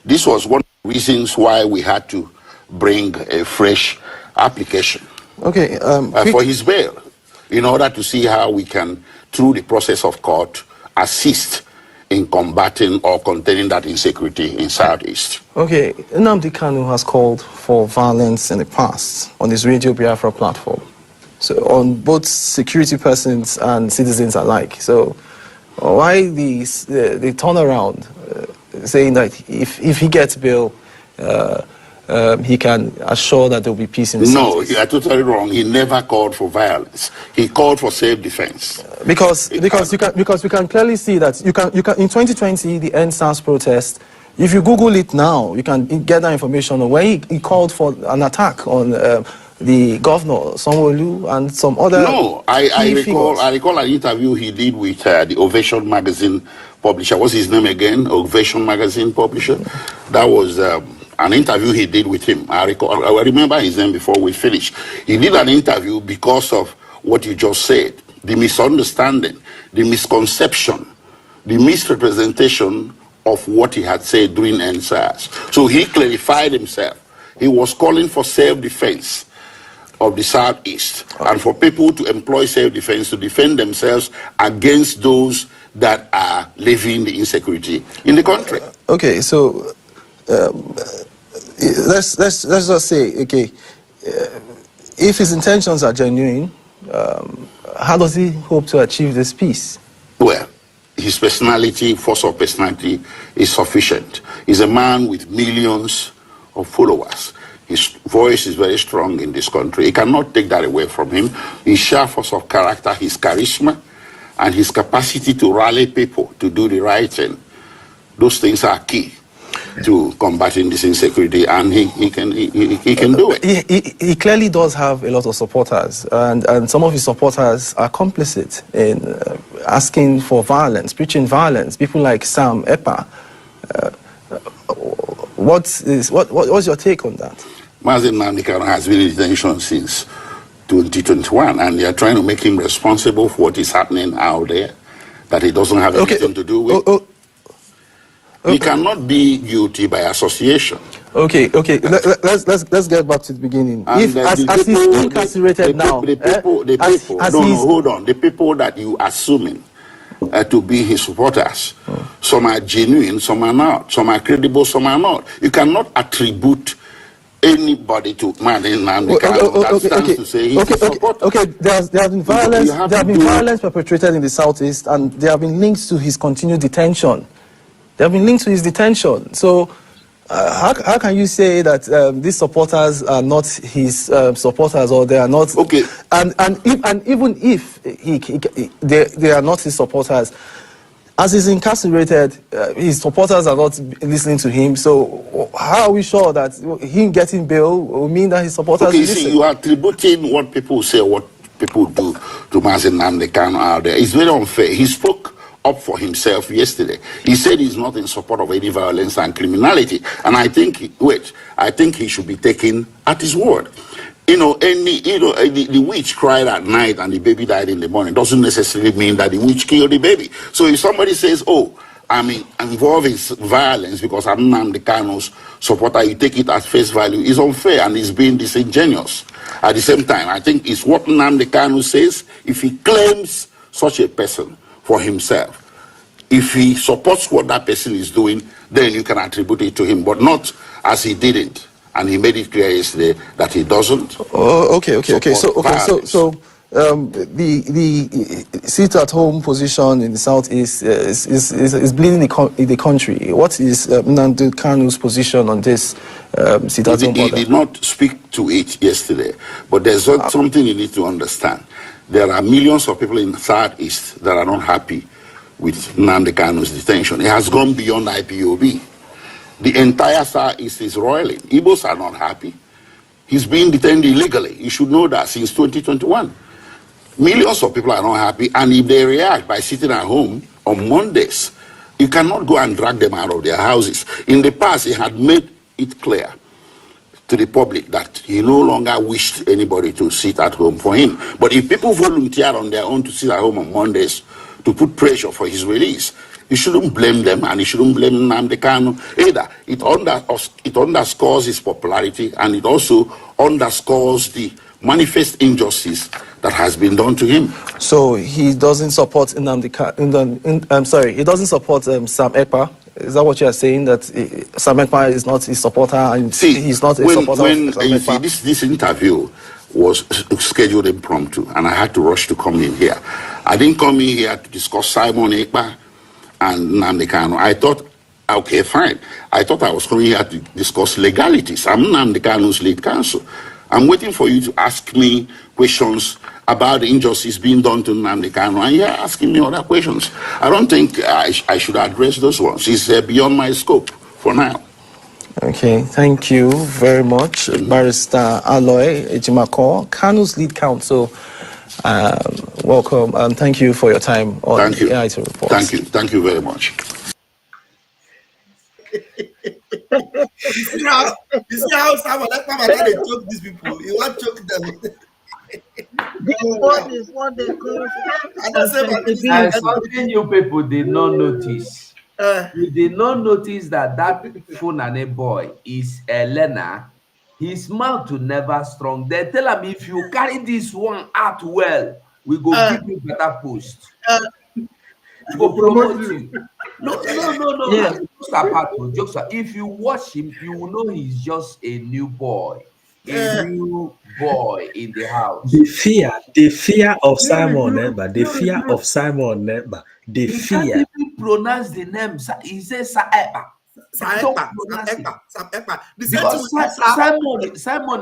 This was one of the reasons why we had to bring a fresh application for his bail, in order to see how we can, through the process of court, assist in combating or containing that insecurity in Southeast. Okay, Nnamdi Kanu has called for violence in the past on his Radio Biafra platform. So on both security persons and citizens alike. So why the turnaround saying that if he gets bail, he can assure that there will be peace in the city? No, you are totally wrong. He never called for violence. He called for self-defense. Because we can clearly see that you can in 2020 the EndSARS protest. If you Google it now, you can get that information on where he called for an attack on the governor, Sanwo-Olu, and some other. No, I recall an interview he did with the Ovation magazine publisher. What's his name again? Ovation magazine publisher. That was an interview he did with him. I remember his name before we finish. He did an interview because of what you just said, the misunderstanding, the misconception, the misrepresentation of what he had said during EndSARS. So he clarified himself. He was calling for self-defense of the Southeast and for people to employ self-defense to defend themselves against those that are living the insecurity in the country. Okay, so let's just say, okay, if his intentions are genuine, how does he hope to achieve this peace? Well, his personality, force of personality is sufficient. He's a man with millions of followers. His voice is very strong in this country. He cannot take that away from him. His sheer force of character, his charisma, and his capacity to rally people to do the right thing. Those things are key to combating this insecurity, and he can do it. He clearly does have a lot of supporters, and some of his supporters are complicit in asking for violence, preaching violence. People like Sam Epa. What's your take on that? Mazen Nnamdi Kanu has been in detention since 2021, and they are trying to make him responsible for what is happening out there that he doesn't have anything to do with. He cannot be guilty by association. Okay. Let's get back to the beginning. And If as he's incarcerated now, the people, hold on. The people that you assuming to be his supporters, some are genuine, some are not. Some are credible, some are not. You cannot attribute anybody to Madin Namdekano that stands to say he's a supporter. Okay, there have been violence. There have been violence perpetrated in the southeast, and there have been links to his continued detention. There have been links to his detention. So, how can you say that these supporters are not his supporters, or they are not? Okay. And even if they are not his supporters, as he's incarcerated, his supporters are not listening to him. So how are we sure that him getting bail will mean that his supporters Okay, listen? see, you are attributing what people say, what people do to Mazen Namdekano out there. It's very unfair. He spoke up for himself yesterday. He said he's not in support of any violence and criminality. And I think he should be taken at his word. The witch cried at night and the baby died in the morning doesn't necessarily mean that the witch killed the baby. So if somebody says, oh, I'm involved in violence because I'm Namdekano's supporter, you take it at face value, is unfair and is being disingenuous. At the same time, I think it's what Namdekano says. If he claims such a person for himself, if he supports what that person is doing, then you can attribute it to him, but not as he didn't. And he made it clear yesterday that he doesn't. Okay. So the sit-at-home position in the southeast is bleeding the country. What is Nnamdi Kanu's position on this sit-at-home? He did not speak to it yesterday, but there's something you need to understand. There are millions of people in the southeast that are not happy with Nnamdi Kanu's detention. It has gone beyond IPOB. The entire Southeast is roiling. Igbos are not happy. He's being detained illegally. You should know that since 2021. Millions of people are not happy, and if they react by sitting at home on Mondays, you cannot go and drag them out of their houses. In the past, he had made it clear to the public that he no longer wished anybody to sit at home for him. But if people volunteer on their own to sit at home on Mondays to put pressure for his release, you shouldn't blame them, and you shouldn't blame Nnamdi Kanu either. It underscores his popularity, and it also underscores the manifest injustice that has been done to him. So he doesn't support Nnamdi Kanu. I'm sorry, he doesn't support Sam Ekpa. Is that what you are saying? That Sam Ekpa is not his supporter, and he's not a supporter of Sam Ekpa? This interview was scheduled impromptu, and I had to rush to come in here. I didn't come in here to discuss Simon Ekpa and Nnamdi Kanu. I thought, okay, fine. I thought I was coming here to discuss legalities. I'm Nnamdi Kanu's lead counsel. I'm waiting for you to ask me questions about the injustice being done to Nnamdi Kanu, and you're asking me other questions. I don't think I should address those ones. It's beyond my scope for now. Okay, thank you very much, Barrister Aloy Ejimako, Kanu's lead counsel. Welcome, and thank you for your time on the AIT report. Thank you very much. You see how someone like Mama they choke these people. You want to choke them. This one is what they call and something you people did not notice. You did not notice that Funane boy is a learner. His mouth will never strong. They tell him, if you carry this one out well, we go give you better post. We go promote you. No. Yeah. Jokes apart. If you watch him, you will know he's just a new boy. A new boy in the house. The fear of Simon Neba. The fear of Simon Neba. The fear. He can't even pronounce the name. He says Saepa. Simon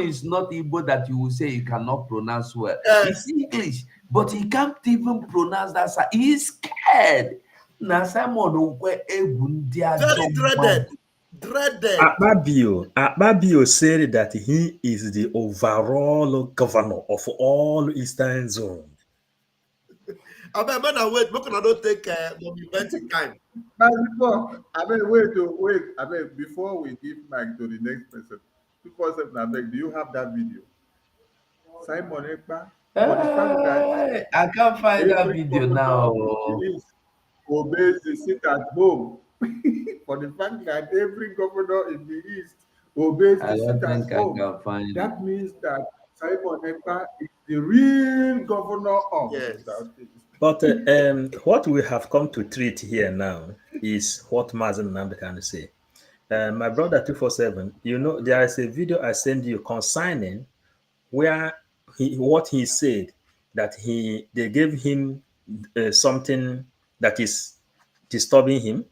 is not Igbo that you will say he cannot pronounce well. It's English, but he can't even pronounce that. He's scared. Now Simon very dreaded. Akpabio said that he is the overall governor of all Eastern Zone. I wait. Look, I don't take monumental time. Wait. Before we give mic to the next person, 247, do you have that video? Simon Ekpa. I can't find that video now. Obeys the sit at home. for the fact that every governor in the East obeys I the don't sitters think I home. can find it. That means that Simon Ekpa is the real governor of the Yes. Southeast. But what we have come to treat here now is what Mazen Namdekan say. My brother 247, you know, there is a video I sent you concerning where what he said that they gave him something that is disturbing him.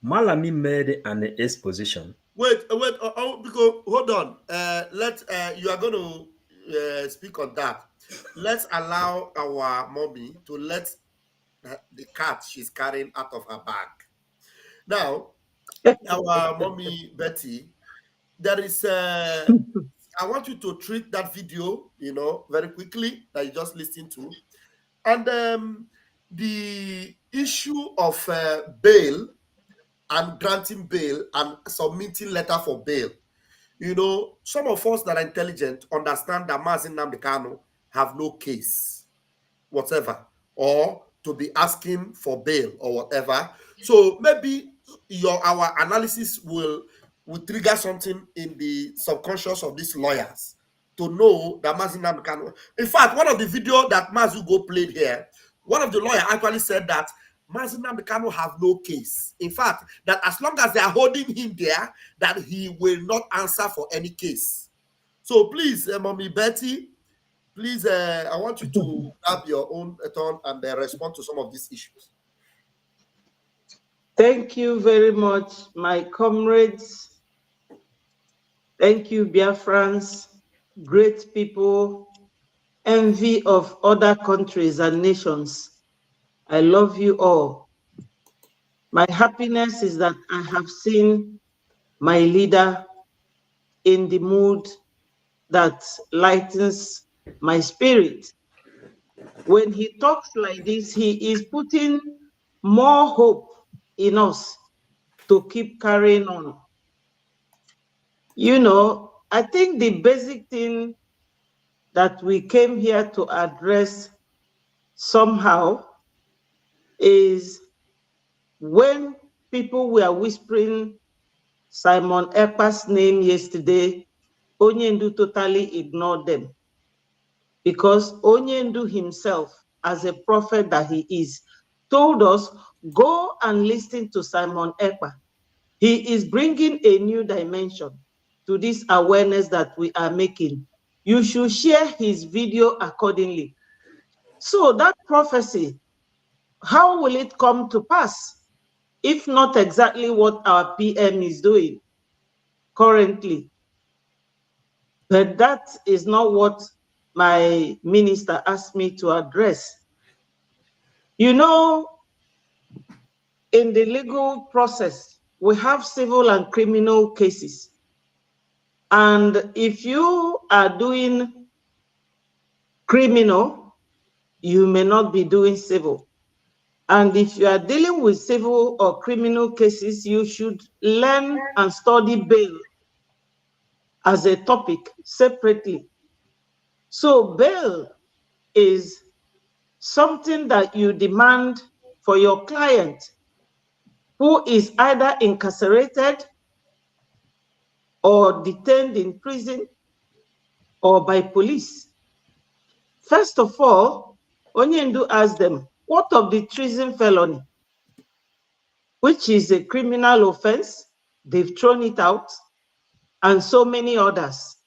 Malami made an exposition. Wait, because hold on. You are going to speak on that. Let's allow our mommy to let the cat she's carrying out of her bag. Now, our mommy Betty, there is I want you to treat that video, very quickly that you just listened to, and the issue of bail and granting bail and submitting letter for bail. Some of us that are intelligent understand that Mazin Nnamdi Kanu have no case whatever, or to be asking for bail or whatever. So maybe our analysis will trigger something in the subconscious of these lawyers to know that Mazin Nnamdi Kanu. In fact, one of the video that Mazugo played here, one of the lawyers actually said that Mazin Nnamdi Kanu have no case. In fact, that as long as they are holding him there, that he will not answer for any case. So please, Mommy Betty, please, I want you to have your own turn and respond to some of these issues. Thank you very much, my comrades. Thank you, Biafrans, great people, envy of other countries and nations. I love you all. My happiness is that I have seen my leader in the mood that lightens my spirit. When he talks like this, he is putting more hope in us to keep carrying on. I think the basic thing that we came here to address somehow is when people were whispering Simon Ekpa's name yesterday, Onyendu totally ignored them, because Onyendu himself, as a prophet that he is, told us, go and listen to Simon Ekpa. He is bringing a new dimension to this awareness that we are making. You should share his video accordingly. So that prophecy, how will it come to pass if not exactly what our PM is doing currently? But that is not what my minister asked me to address. In the legal process, we have civil and criminal cases. And if you are doing criminal, you may not be doing civil. And if you are dealing with civil or criminal cases, you should learn and study bail as a topic separately. So bail is something that you demand for your client who is either incarcerated or detained in prison or by police. First of all, Onyendu asked them, what of the treason felony, which is a criminal offense? They've thrown it out, and so many others.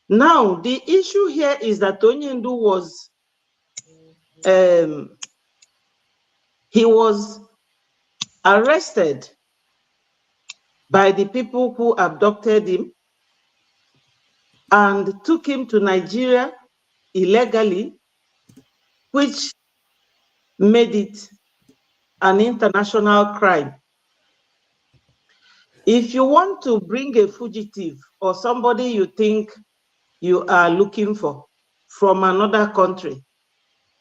Now, the issue here is that Onyendu was arrested by the people who abducted him and took him to Nigeria illegally, which made it an international crime. If you want to bring a fugitive or somebody you think you are looking for from another country,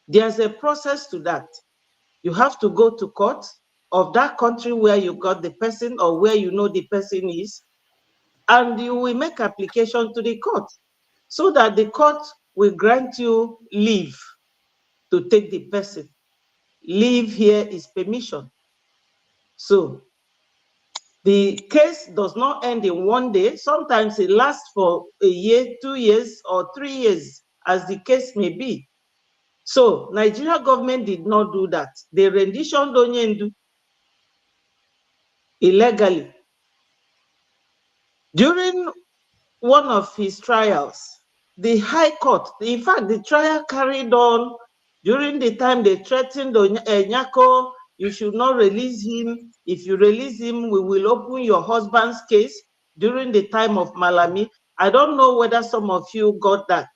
there's a process to that. You have to go to court of that country where you got the person or where you know the person is, and you will make application to the court so that the court will grant you leave to take the person. Leave here is permission. So the case does not end in one day. Sometimes it lasts for a year, 2 years, or 3 years, as the case may be. So Nigeria government did not do that. They renditioned Onyendu illegally. During one of his trials, the High Court, in fact, the trial carried on during the time they threatened Nyako, you should not release him. If you release him, we will open your husband's case during the time of Malami. I don't know whether some of you got that.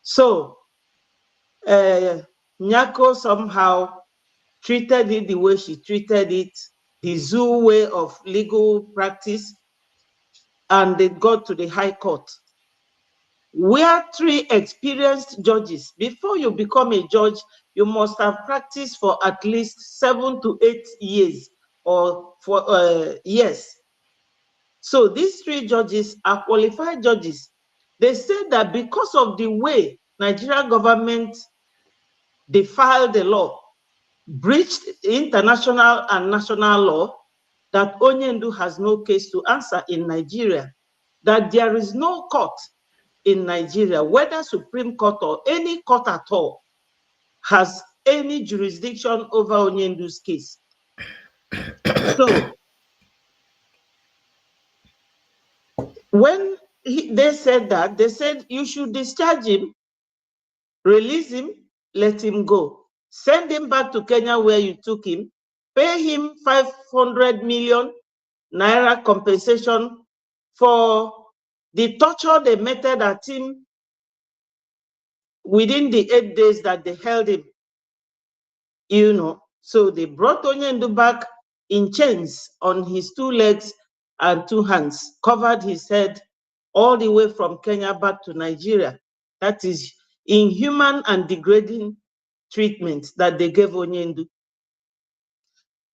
So, Nyako somehow treated it the way she treated it, the zoo way of legal practice, and they got to the High Court, where 3 experienced judges, before you become a judge, you must have practiced for at least 7 to 8 years or for years. So these 3 judges are qualified judges. They said that because of the way Nigerian government defied the law, breached international and national law, that Onyendu has no case to answer in Nigeria, that there is no court in Nigeria, whether Supreme Court or any court at all, has any jurisdiction over Onyendu's case. So when they said that, they said you should discharge him, release him, let him go. Send him back to Kenya where you took him, pay him 500 million naira compensation for the torture they meted at him within the 8 days that they held him. You know, so they brought Onyendu back in chains on his 2 legs and 2 hands, covered his head all the way from Kenya back to Nigeria. That is inhuman and degrading treatment that they gave Onyendu.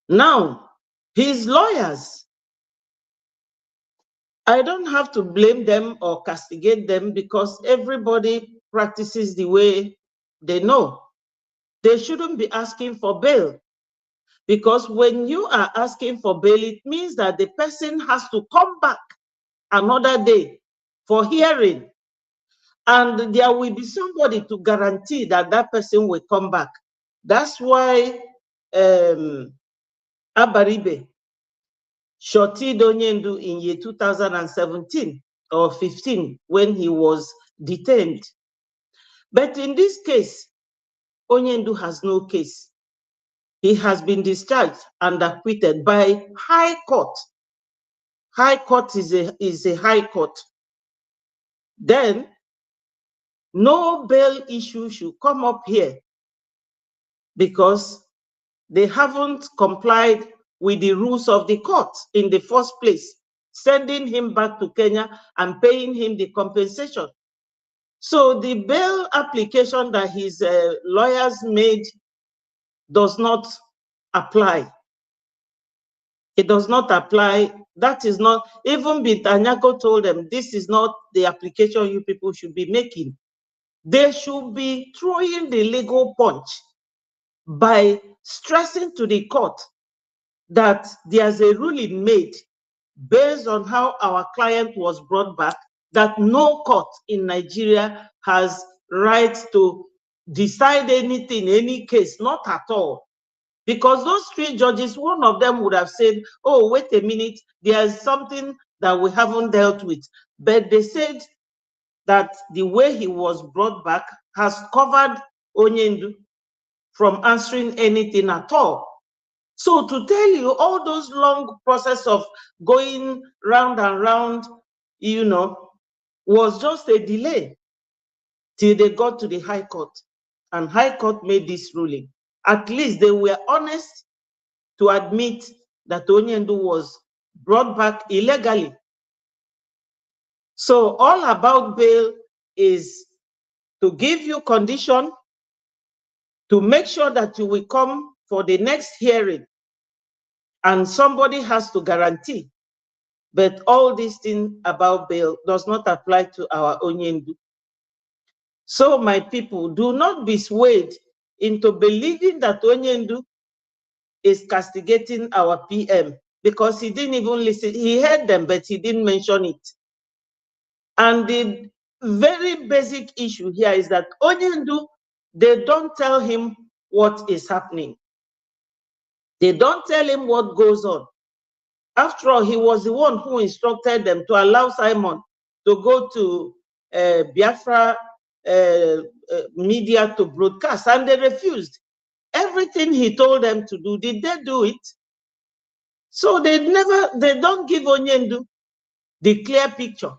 Now, his lawyers, I don't have to blame them or castigate them because everybody practices the way they know. They shouldn't be asking for bail, because when you are asking for bail, it means that the person has to come back another day for hearing, and there will be somebody to guarantee that that person will come back. That's why Abaribe shorted Onyendu in year 2017 or 15 when he was detained. But in this case, Onyendu has no case. He has been discharged and acquitted by High Court. High Court is a High Court. Then no bail issue should come up here because they haven't complied with the rules of the court in the first place, sending him back to Kenya and paying him the compensation. So the bail application that his lawyers made does not apply. It does not apply. That is not, even Bitanyako told them, this is not the application you people should be making. They should be throwing the legal punch by stressing to the court that there's a ruling made based on how our client was brought back, that no court in Nigeria has right to decide anything, any case, not at all. Because those 3 judges, one of them would have said, oh, wait a minute, there's something that we haven't dealt with. But they said that the way he was brought back has covered Onyendu from answering anything at all. So to tell you, all those long process of going round and round, you know, was just a delay till they got to the High Court. And High Court made this ruling. At least they were honest to admit that Onyendu was brought back illegally. So all about bail is to give you condition, to make sure that you will come for the next hearing, and somebody has to guarantee. But all this thing about bail does not apply to our Onyendu. So my people, do not be swayed into believing that Onyendu is castigating our PM because he didn't even listen. He heard them, but he didn't mention it. And the very basic issue here is that Onyendu, they don't tell him what is happening. They don't tell him what goes on. After all, he was the one who instructed them to allow Simon to go to Biafra media to broadcast, and they refused. Everything he told them to do, did they do it? So they don't give Onyendu the clear picture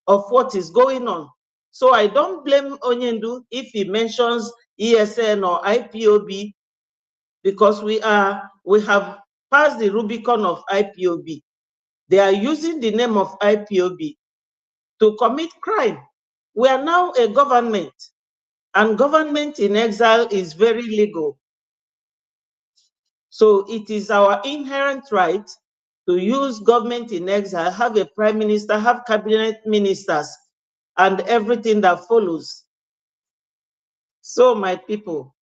of what is going on. So I don't blame Onyendu if he mentions ESN or IPOB, because we have passed the Rubicon of IPOB. They are using the name of IPOB to commit crime. We are now a government, and government in exile is very legal. So it is our inherent right to use government in exile, have a prime minister, have cabinet ministers, and everything that follows. So my people,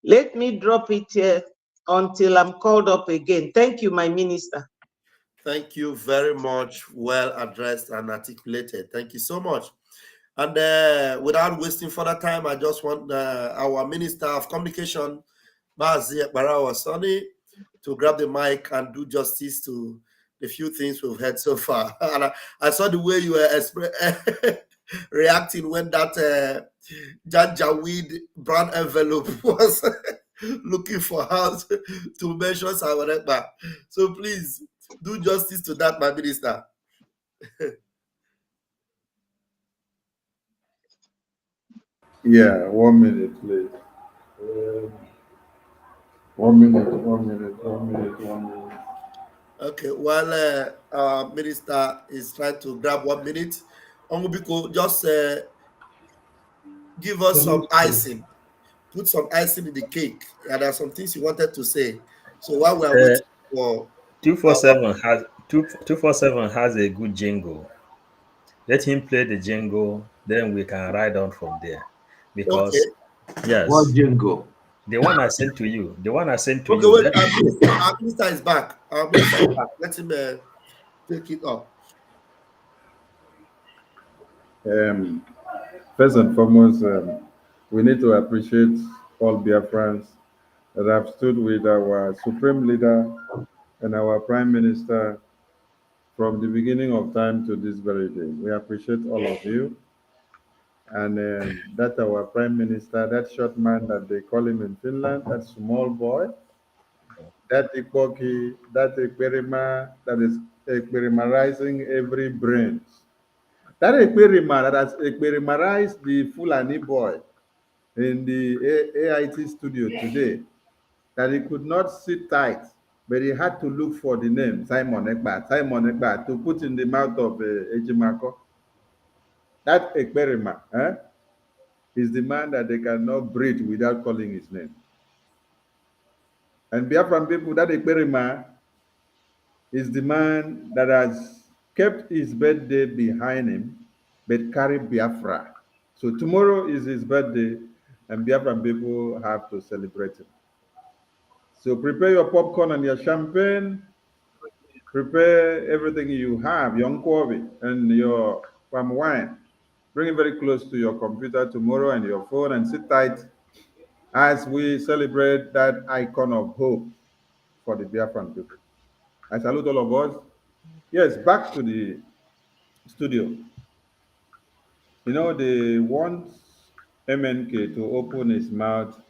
let me drop it here until I'm called up again. Thank you, my minister. Thank you very much. Well addressed and articulated. Thank you so much. And without wasting further time, I just want our Minister of Communication, Mazi Barawa Sani, to grab the mic and do justice to the few things we've heard so far. And I saw the way you were reacting when that Janjaweed brown envelope was looking for how to mention Sawareba. So please do justice to that, my minister. Yeah, 1 minute, please. 1 minute, 1 minute, 1 minute, 1 minute. Okay, while our minister is trying to grab 1 minute, Ongubiko, just give us some icing. Put some icing in the cake. Yeah, there are some things you wanted to say. So while we are waiting for 247 has 247 has a good jingle. Let him play the jingle, then we can ride on from there. okay, Because yes, What jingle? the one I sent to you, the one I sent to okay, you. wait. Our minister is back. Our minister is back. Let him take it up. First and foremost, we need to appreciate all Biafrans that have stood with our supreme leader and our prime minister from the beginning of time to this very day. We appreciate all of you. And that our prime minister, that short man that they call him in Finland, that small boy, that Ikoki, that Ekperima, that is experimentizing every brain. That Ekperima that has experimentized the Fulani boy in the AIT studio today, that he could not sit tight, but he had to look for the name Simon Ekpa, to put in the mouth of Ejimako. That Ekperima is the man that they cannot breathe without calling his name. And Biafran people, that Ekperima is the man that has kept his birthday behind him, but carried Biafra. So tomorrow is his birthday, and Biafran people have to celebrate him. So prepare your popcorn and your champagne. Prepare everything you have, your nkwobi and your palm wine. Bring it very close to your computer tomorrow and your phone, and sit tight as we celebrate that icon of hope for the Biafran people. I salute all of us. Yes, back to the studio. You know, they want MNK to open his mouth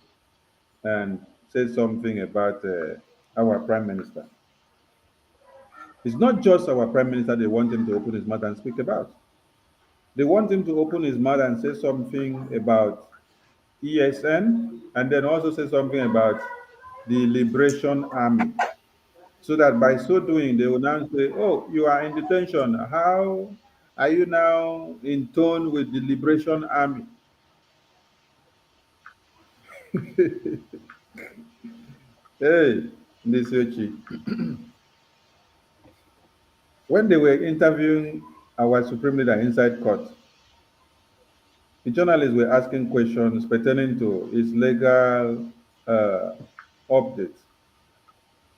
and say something about our prime minister. It's not just our prime minister they want him to open his mouth and speak about. They want him to open his mouth and say something about ESN, and then also say something about the Liberation Army. So that by so doing, they will now say, oh, you are in detention. How are you now in tone with the Liberation Army? Hey, Nisochi. When they were interviewing our Supreme Leader inside court, the journalists were asking questions pertaining to his legal updates.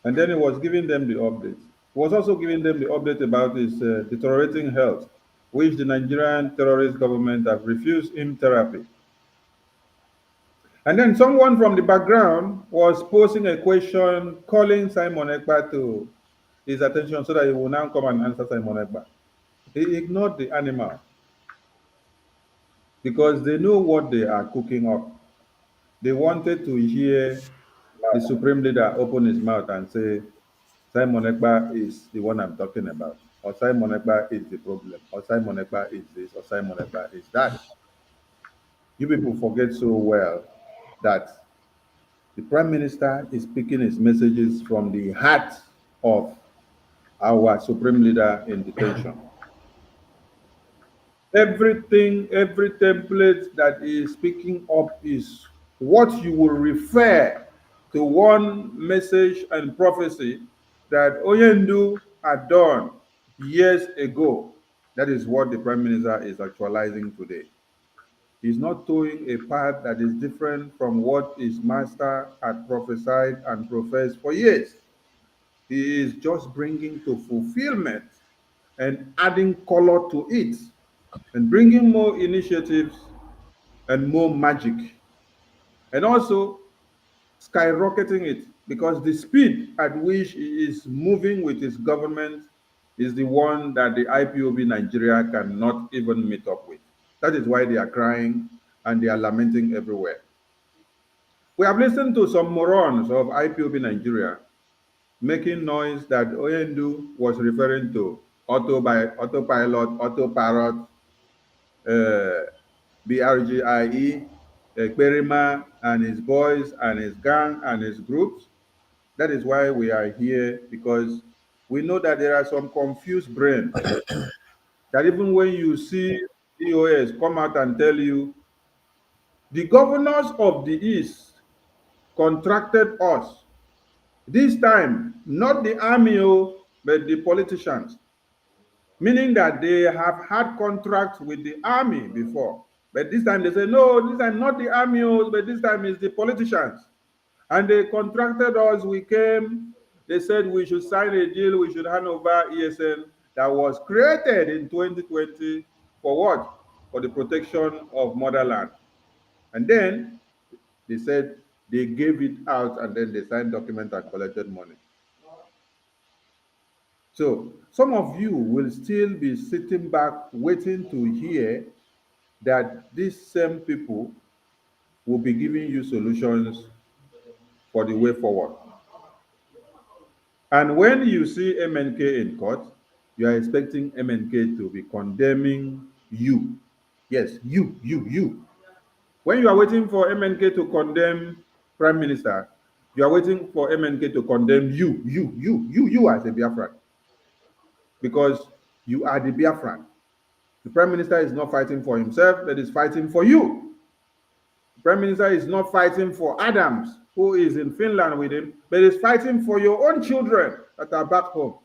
And then he was giving them the updates. He was also giving them the update about his deteriorating health, which the Nigerian terrorist government have refused him therapy. And then someone from the background was posing a question, calling Simon Ekpa to his attention so that he will now come and answer Simon Ekpa. He ignored the animal because they know what they are cooking up. They wanted to hear the supreme leader open his mouth and say, Simon Ekpa is the one I'm talking about, or Simon Ekpa is the problem, or Simon Ekpa is this, or Simon Ekpa is that. You people forget so well that the Prime Minister is speaking his messages from the heart of our supreme leader in detention. Everything, every template that he is speaking up is what you will refer to one message and prophecy that Oyendu had done years ago. That is what the Prime Minister is actualizing today. He's not towing a path that is different from what his master had prophesied and professed for years. He is just bringing to fulfillment and adding color to it and bringing more initiatives and more magic. And also skyrocketing it because the speed at which he is moving with his government is the one that the IPOB Nigeria cannot even meet up with. That is why they are crying and they are lamenting everywhere. We have listened to some morons of IPOB Nigeria making noise that Oyendu was referring to autopilot, autopilot, BRGIE, Berima and his boys and his gang and his groups. That is why we are here, because we know that there are some confused brains that even when you see EOS come out and tell you the governors of the East contracted us, this time not the army but the politicians, meaning that they have had contracts with the army before, but this time they say no, this time not the army but this time is the politicians, and they contracted us. We came, they said we should sign a deal, we should hand over ESN that was created in 2020 for what? For the protection of motherland. And then they said they gave it out and then they signed document and collected money. So some of you will still be sitting back waiting to hear that these same people will be giving you solutions for the way forward. And when you see MNK in court, you are expecting MNK to be condemning you. Yes, you. When you are waiting for MNK to condemn Prime Minister, you are waiting for MNK to condemn you as a Biafran. Because you are the Biafran. The Prime Minister is not fighting for himself, but is fighting for you. The Prime Minister is not fighting for Adams, who is in Finland with him, but is fighting for your own children that are back home.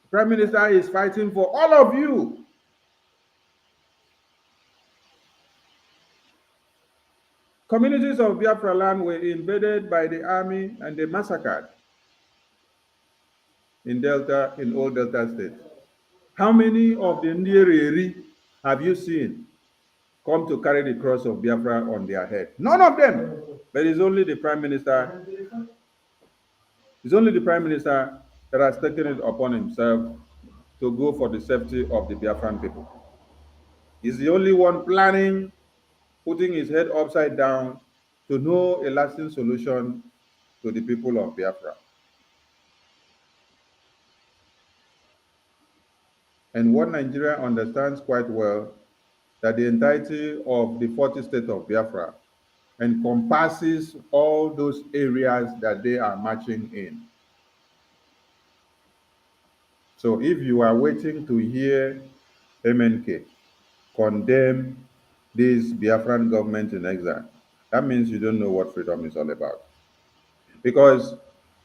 The Prime Minister is fighting for all of you. Communities of Biafra land were invaded by the army and they massacred in old Delta State. How many of the Ndiereri have you seen come to carry the cross of Biafra on their head? None of them. But it's only the Prime Minister. It's only the Prime Minister that has taken it upon himself to go for the safety of the Biafran people. He's the only one planning, putting his head upside down to know a lasting solution to the people of Biafra. And what Nigeria understands quite well, that the entirety of the 40 state of Biafra encompasses all those areas that they are marching in. So if you are waiting to hear MNK condemn this Biafran government in exile, that means you don't know what freedom is all about. Because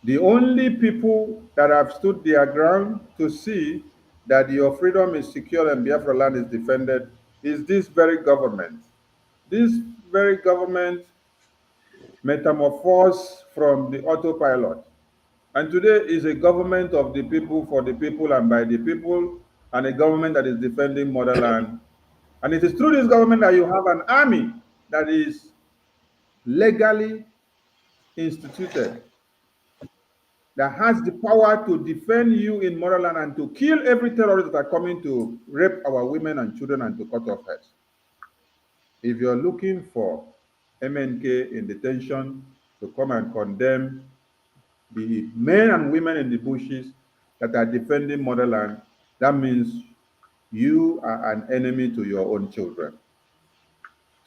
the only people that have stood their ground to see that your freedom is secure and Biafra land is defended is this very government. This very government metamorphosed from the autopilot. And today is a government of the people, for the people, and by the people, and a government that is defending motherland. And it is through this government that you have an army that is legally instituted, that has the power to defend you in motherland and to kill every terrorist that are coming to rape our women and children and to cut off heads. If you're looking for MNK in detention to come and condemn the men and women in the bushes that are defending motherland, that means you are an enemy to your own children.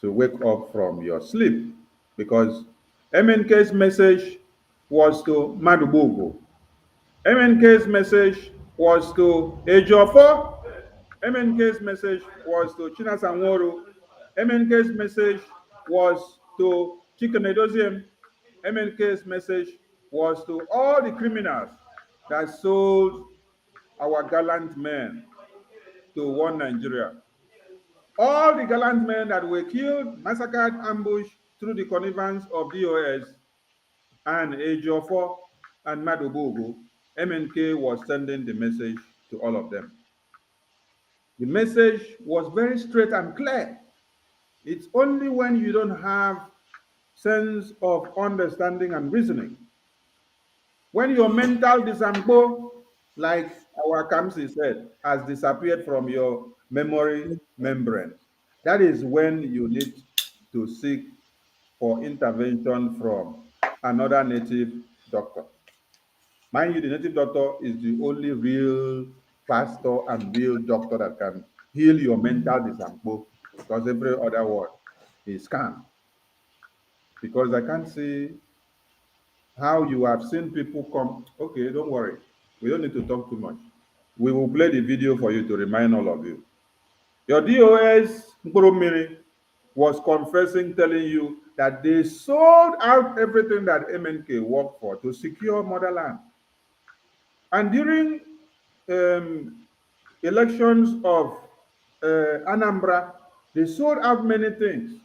To wake up from your sleep, because MNK's message was to Madubugu. MNK's message was to Ejiofor. MNK's message was to Chinasanworo. MNK's message was to Chikenedozium. MNK's message was to all the criminals that sold our gallant men to one Nigeria. All the gallant men that were killed, massacred, ambushed through the connivance of DOS and Ejiofor and Madubugu, MNK was sending the message to all of them. The message was very straight and clear. It's only when you don't have sense of understanding and reasoning, when your mental disambo, like our Kamsi said, has disappeared from your memory membrane, that is when you need to seek for intervention from another native doctor. Mind you, the native doctor is the only real pastor and real doctor that can heal your mental disambo, because every other word is scam. Because I can't see how you have seen people come. Okay, don't worry. We don't need to talk too much. We will play the video for you to remind all of you. Your DOS Mkurumiri was confessing, telling you that they sold out everything that MNK worked for to secure motherland. And during elections of Anambra, they sold out many things.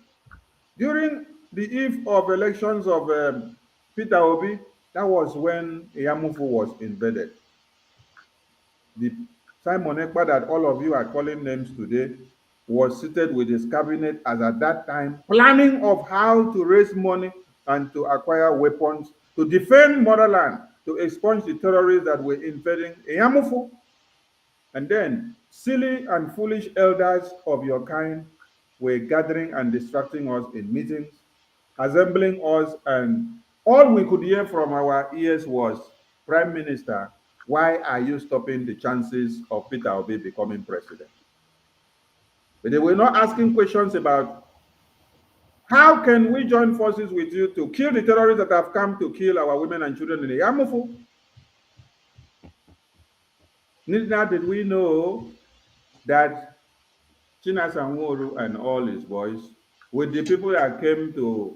During the eve of elections of Peter Obi, that was when Yamufu was invaded. The Simon Ekpa that all of you are calling names today was seated with his cabinet as at that time planning of how to raise money and to acquire weapons to defend motherland, to expunge the terrorists that were invading Yamufu. And then silly and foolish elders of your kind were gathering and distracting us in meetings, assembling us, and all we could hear from our ears was, Prime Minister, why are you stopping the chances of Peter Obi becoming president? But they were not asking questions about how can we join forces with you to kill the terrorists that have come to kill our women and children in the Yamufu. Neither did we know that Chinasanworo and all his boys, with the people that came to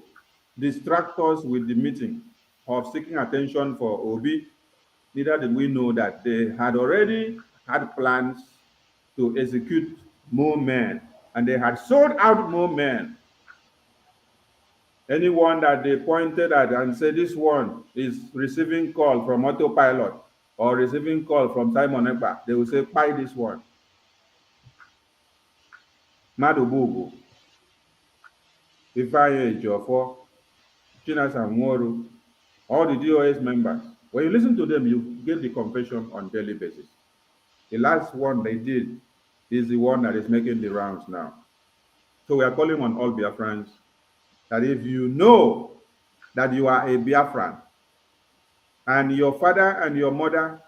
distract us with the meeting of seeking attention for Obi, neither did we know that they had already had plans to execute more men, and they had sold out more men. Anyone that they pointed at and said this one is receiving call from autopilot or receiving call from Simon Ekpa, they will say, buy this one. Madubugu, Ifeanyi Ejiofor, Chinasanworo, all the DOS members. When you listen to them, you get the confession on daily basis. The last one they did is the one that is making the rounds now. So we are calling on all Biafrans that if you know that you are a Biafran and your father and your mother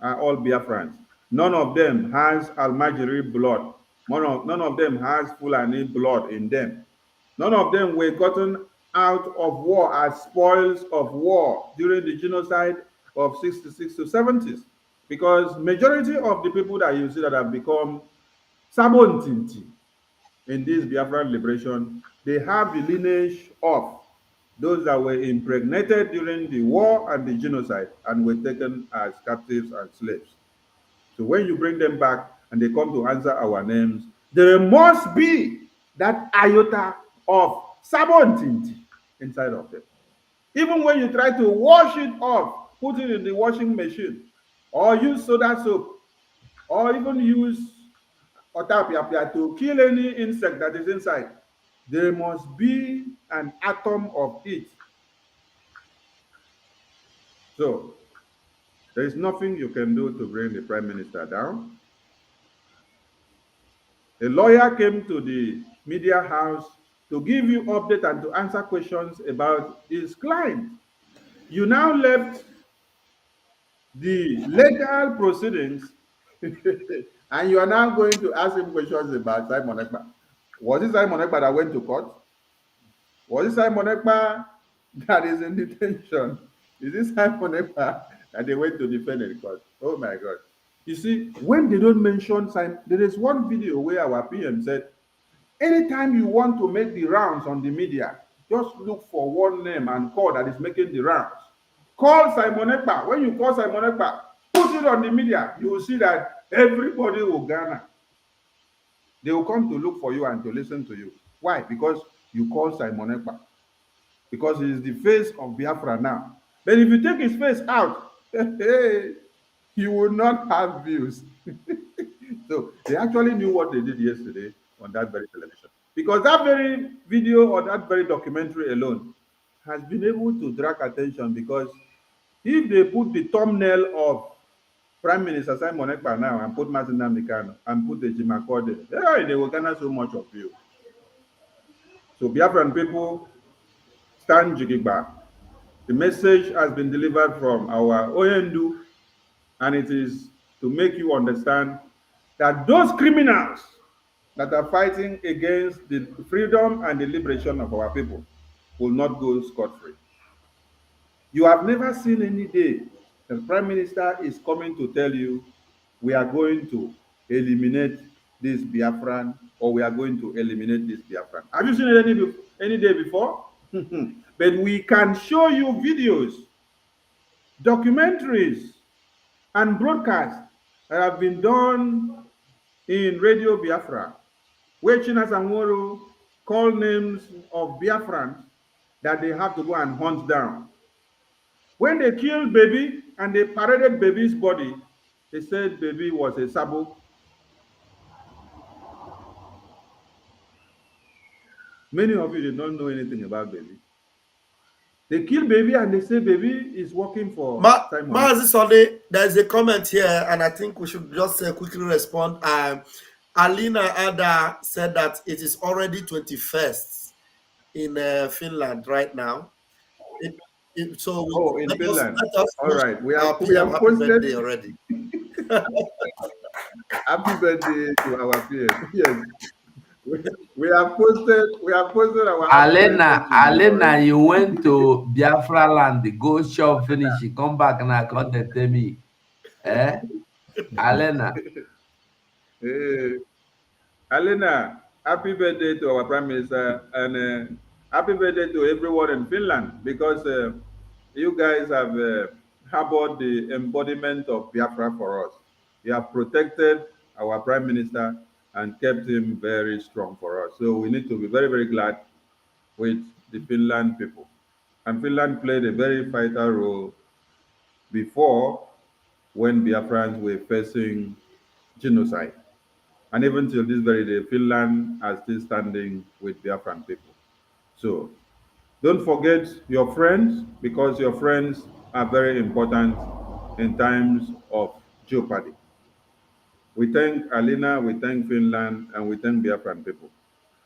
are all Biafrans, none of them has Almajiri blood, none of them has Fulani blood in them. None of them were gotten out of war as spoils of war during the genocide of 66 to 70s. Because majority of the people that you see that have become Sabontinti in this Biafran liberation, they have the lineage of those that were impregnated during the war and the genocide and were taken as captives and slaves. So when you bring them back and they come to answer our names, there must be that iota of Sabontinti inside of them. Even when you try to wash it off, put it in the washing machine, or use soda soap, or even use otapia to kill any insect that is inside, there must be an atom of it. So there is nothing you can do to bring the prime minister down. A lawyer came to the media house to give you update and to answer questions about his client. You now left the legal proceedings and you are now going to ask him questions about Simon Ekpa. Was it Simon Ekpa that went to court? Was it Simon Ekpa that is in detention? Is it Simon Ekpa that they went to defend in court? Oh my God. You see, when they don't mention Simon, there is one video where our PM said, anytime you want to make the rounds on the media, just look for one name and call that is making the rounds. Call Simon Ekpa. When you call Simon Ekpa, put it on the media, you will see that everybody will gather. They will come to look for you and to listen to you. Why? Because you call Simon Ekpa. Because he is the face of Biafra now. But if you take his face out, you will not have views. So they actually knew what they did yesterday on that very television. Because that very video or that very documentary alone has been able to drag attention, because if they put the thumbnail of Prime Minister Simon Ekpa now and put Martin Namdekan and put the Jimakode, they will garner so much of you. So Biafran people, stand jigigba. The message has been delivered from our Oyendu, and it is to make you understand that those criminals that are fighting against the freedom and the liberation of our people will not go scot-free. You have never seen any day the Prime Minister is coming to tell you, we are going to eliminate this Biafran, or we are going to eliminate this Biafran. Have you seen it any day before? But we can show you videos, documentaries, and broadcasts that have been done in Radio Biafra, where Chinas Anworo call names of Biafrans that they have to go and hunt down. When they killed baby and they paraded baby's body, they said baby was a sabo. Many of you did not know anything about baby. They killed baby and they say baby is working for Simon. Mazi Sunday, there's a comment here, and I think we should just quickly respond. Alina Ada said that it is already 21st in Finland right now. So in Finland. Let us all right, we have happy posted birthday already. Happy birthday to our PM. Yes. We have posted our Alena, you went to Biafra land, go shop, finish, you come back and I can't tell me. Alena. Alena, happy birthday to our Prime Minister, and happy birthday to everyone in Finland, because you guys have harbored the embodiment of Biafra for us. You have protected our Prime Minister and kept him very strong for us. So we need to be very, very glad with the Finland people. And Finland played a very vital role before, when Biafrans were facing genocide. And even till this very day, Finland are still standing with Biafran people. So don't forget your friends, because your friends are very important in times of jeopardy. We thank Alina, we thank Finland, and we thank Biafran people.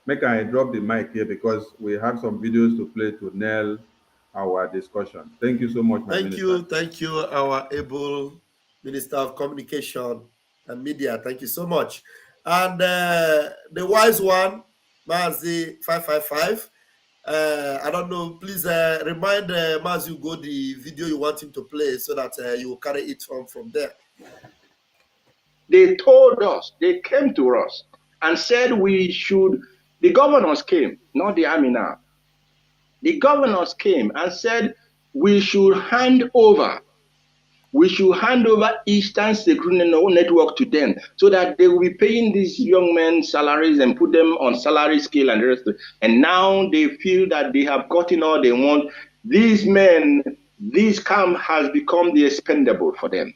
Make I drop the mic here, because we have some videos to play to nail our discussion. Thank you so much, my minister. Thank you, our able Minister of Communication and Media. Thank you so much. And the wise one, Mazi 555. I don't know, please remind Mazi Ugo the video you want him to play, so that you will carry it from there. They told us, they came to us and said we should, the governors came, not the army now. The governors came and said we should hand over Eastern Security Network to them, so that they will be paying these young men salaries and put them on salary scale and the rest of it. And now they feel that they have gotten all they want. these men, this camp has become the expendable for them.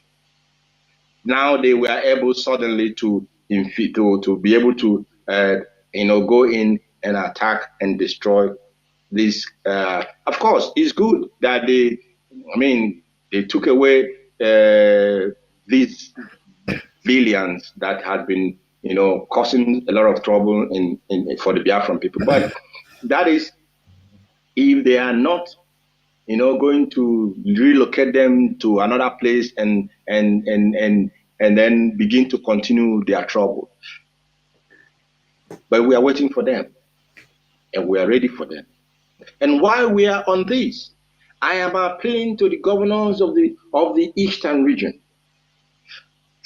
Now they were able suddenly to be able to go in and attack and destroy this. Of course, it's good that they took away these billions that had been causing a lot of trouble for the Biafran people. But that is if they are not going to relocate them to another place and then begin to continue their trouble. But we are waiting for them, and we are ready for them. And while we are on this, I am appealing to the governors of the Eastern region.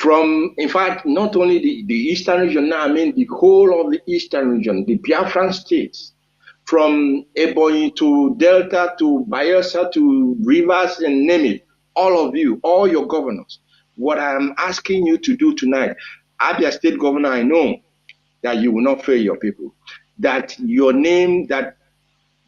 In fact, not only the Eastern region now, I mean the whole of the Eastern region, the Biafran states, from Ebonyi to Delta to Bayelsa to Rivers and name it, all of you, all your governors, what I'm asking you to do tonight, Abia State Governor, I know that you will not fail your people, that your name, that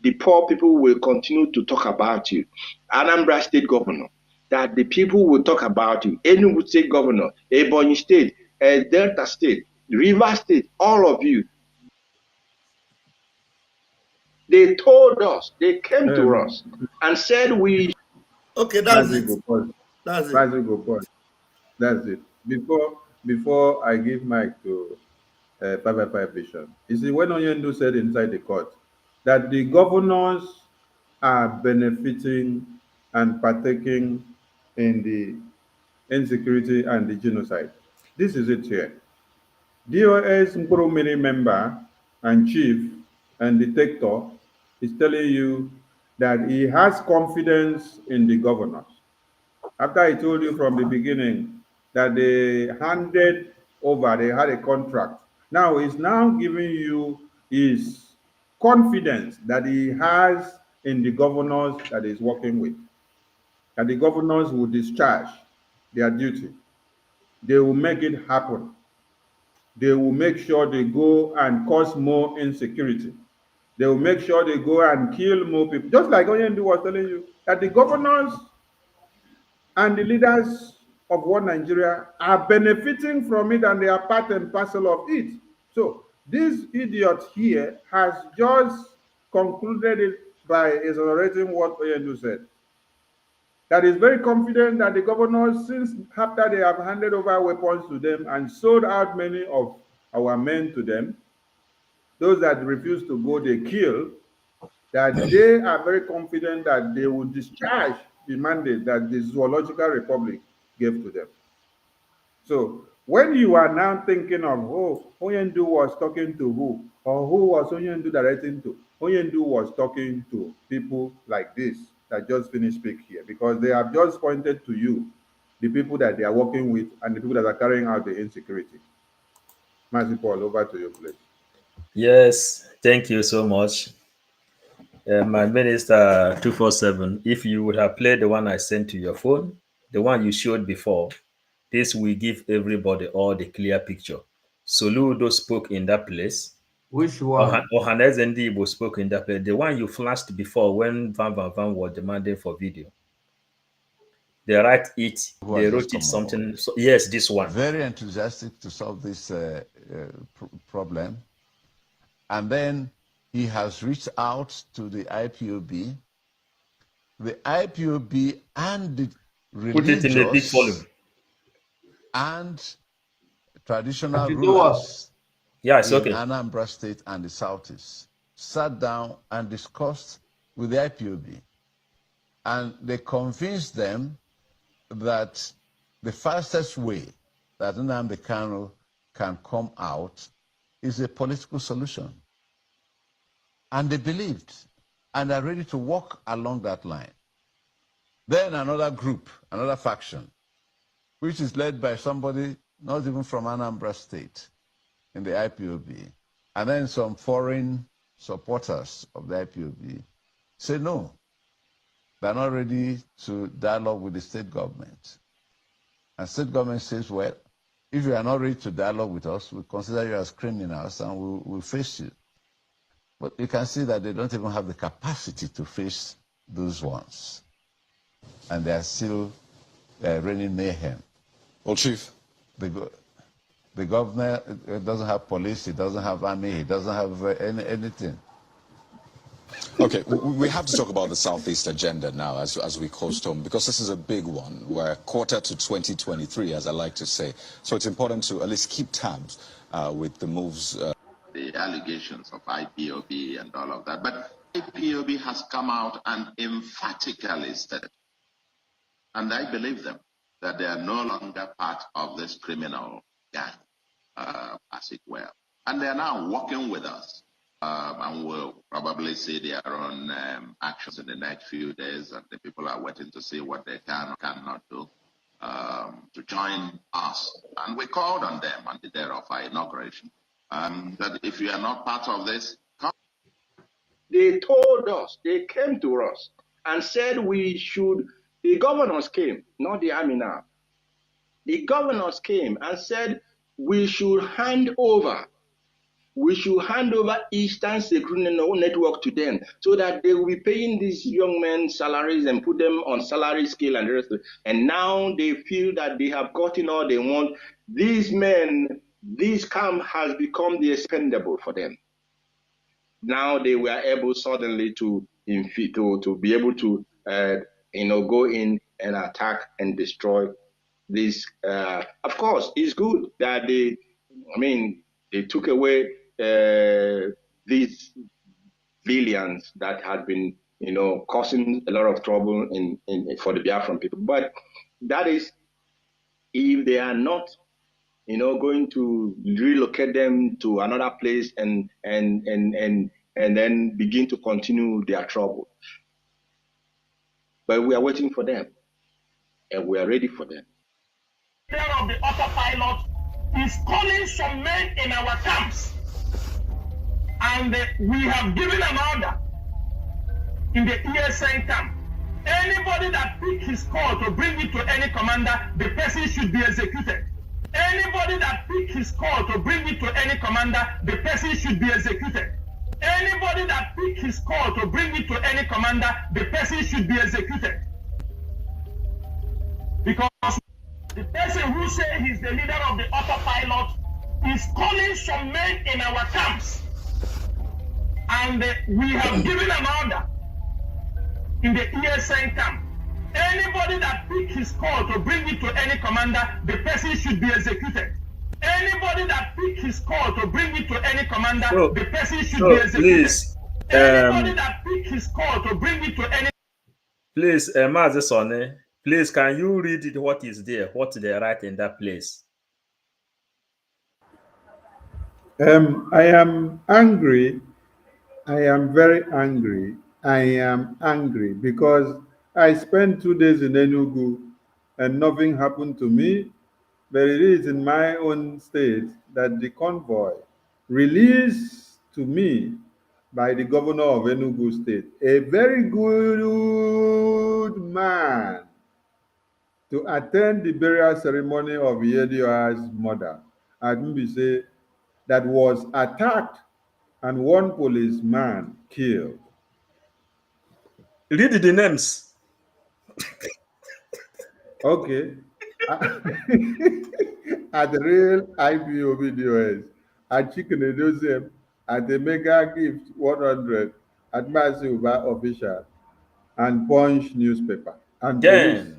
the poor people will continue to talk about you. Anambra State Governor, that the people will talk about you. Enugu State Governor, Ebonyi State, Delta State, Rivers State, all of you. They told us, they came to us and said we... Okay, that's it. That's it. That's it. Before I give mic to 555 Vision, you see, when Onyendu said inside the court that the governors are benefiting and partaking in the insecurity and the genocide, this is it here. DOS Mkurumiri member and chief and detector is telling you that he has confidence in the governors. After I told you from the beginning that they handed over, they had a contract. Now he's now giving you his confidence that he has in the governors that he's working with. And the governors will discharge their duty. They will make it happen. They will make sure they go and cause more insecurity. They will make sure they go and kill more people. Just like Onyendu was telling you, that the governors and the leaders of one Nigeria are benefiting from it and they are part and parcel of it. So this idiot here has just concluded it by exonerating what Onyendu said. That is very confident that the governors, since after they have handed over weapons to them and sold out many of our men to them, those that refuse to go, they kill, that they are very confident that they will discharge the mandate that the Zoological Republic gave to them. So when you are now thinking of, oh, Onyendu was talking to who, or who was Onyendu directing to? Onyendu was talking to people like this that just finished speak here, because they have just pointed to you, the people that they are working with and the people that are carrying out the insecurity. Master Paul, over to you, please. Yes, thank you so much. My Minister 247, if you would have played the one I sent to your phone, the one you showed before, this will give everybody all the clear picture. Soludo spoke in that place. Which one? Ohanes Ndibo spoke in that place. The one you flashed before when Van was demanding for video. They wrote it something. So, yes, this one. Very enthusiastic to solve this problem. And then he has reached out to the IPOB. The IPOB and the Put it in a big volume. And traditional rulers in Anambra State and the Southeast sat down and discussed with the IPOB. And they convinced them that the fastest way that Nnamdi Kanu can come out is a political solution. And they believed and are ready to walk along that line. Then another group, another faction, which is led by somebody not even from Anambra State in the IPOB, and then some foreign supporters of the IPOB say no, they're not ready to dialogue with the state government. And state government says, well, if you are not ready to dialogue with us, we consider you as criminals and we'll face you. But you can see that they don't even have the capacity to face those ones. And they are still raining mayhem. Well, Chief. The governor doesn't have police, he doesn't have army, he doesn't have anything. Okay, we have to talk about the Southeast agenda now as we coast home, because this is a big one. We're quarter to 2023, as I like to say. So it's important to at least keep tabs with the moves. The allegations of IPOB and all of that. But IPOB has come out and emphatically said, and I believe them, that they are no longer part of this criminal gang, as it were. And they are now working with us. And we'll probably see their own actions in the next few days, and the people are waiting to see what they can or cannot do to join us. And we called on them on the day of our inauguration that if you are not part of this, come. They told us, they came to us and said we should, the governors came, not the army now. The governors came and said we should hand over Eastern Security Network to them so that they will be paying these young men salaries and put them on salary scale and the rest of it. And now they feel that they have gotten all they want. These men, this camp has become the expendable for them. Now they were able suddenly to be able to go in and attack and destroy this. Of course, it's good that they took away these villains that had been causing a lot of trouble for the Biafran people. But that is if they are not going to relocate them to another place and then begin to continue their trouble. But we are waiting for them, and we are ready for them. Of the autopilot is calling some men in our camps, and we have given an order in the ESN camp. Anybody that pick his call to bring it to any commander, the person should be executed. Anybody that pick his call to bring it to any commander, the person should be executed. Anybody that pick his call to bring it to any commander, the person should be executed. Because the person who says he's the leader of the autopilot is calling some men in our camps. And we have given an order in the ESN camp. Anybody that pick his call to bring it to any commander, the person should be executed. Anybody that pick his call to bring it to any commander, the person should be executed. Please, anybody that pick his call to bring it to any. Please, Mazi Sonne, please, can you read it, what is there, what they write in that place? I am angry. I am very angry. I am angry because I spent 2 days in Enugu and nothing happened to me. But it is in my own state that the convoy released to me by the governor of Enugu State, a very good man, to attend the burial ceremony of Yedio's mother at Mbise, that was attacked and one policeman killed. Read the names. Okay. At the real IPOB DOS, at Chicken Edosem, at the Mega Gift 100, at Masuba Official, and Punch newspaper. And Then, police.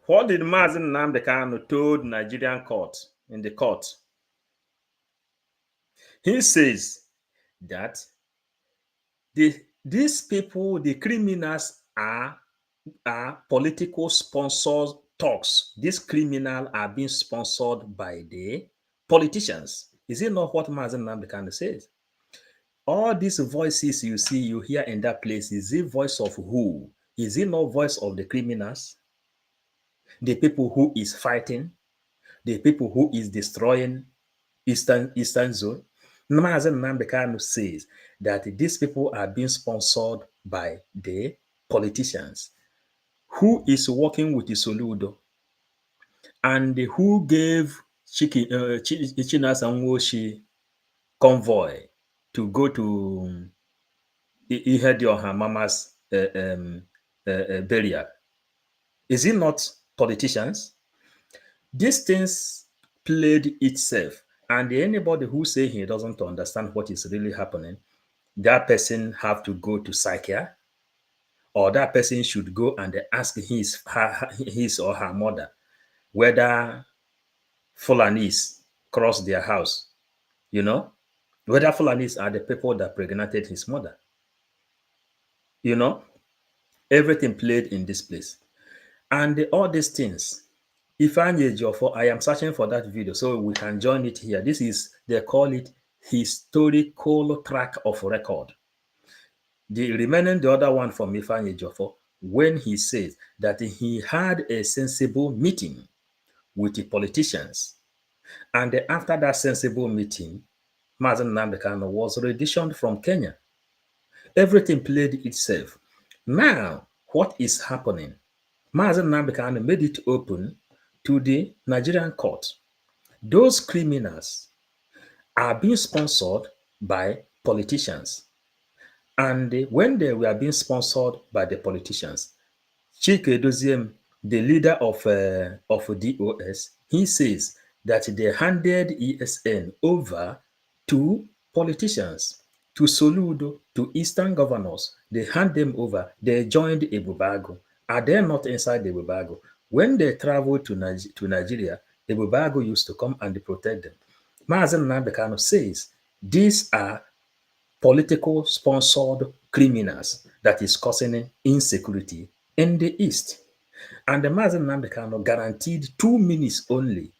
what did Mazen Namdekano told Nigerian court in the court? He says that these people, the criminals, are political sponsored talks. These criminals are being sponsored by the politicians. Is it not what Mazen Namdekano says? All these voices you hear in that place, is it voice of who? Is it not voice of the criminals? The people who is fighting? The people who is destroying Eastern Zone? Mazen Namdekano says that these people are being sponsored by the politicians. Who is working with the Soludo? And who gave Chinasa Nwoshi convoy to go to Ihedioha Mama's burial? Is it not politicians? These things played itself, and anybody who say he doesn't understand what is really happening, that person have to go to psychiatry, or that person should go and ask his or her mother whether Fulanis cross their house, whether Fulanis are the people that pregnated his mother. Everything played in this place. And all these things, Ifeanyi Ejiofor, I am searching for that video so we can join it here. This is, they call it historical track of record. The other one from Ifeanyi Ejiofor, when he says that he had a sensible meeting with the politicians, and after that sensible meeting, Mazen Nnamdi Kanu was renditioned from Kenya. Everything played itself. Now, what is happening? Mazen Nnamdi Kanu made it open to the Nigerian court. Those criminals are being sponsored by politicians. And when they were being sponsored by the politicians, Chike Doziem, the leader of DOS, he says that they handed ESN over to politicians, to Soludo, to Eastern governors. They hand them over. They joined Ebubago. Are they not inside Ebubago? When they traveled to Nigeria, Ebubago used to come and protect them. Mazen Nnamdi Kanu says these are political sponsored criminals that is causing insecurity in the East. And the Mazen Nnamdi Kanu guaranteed 2 minutes only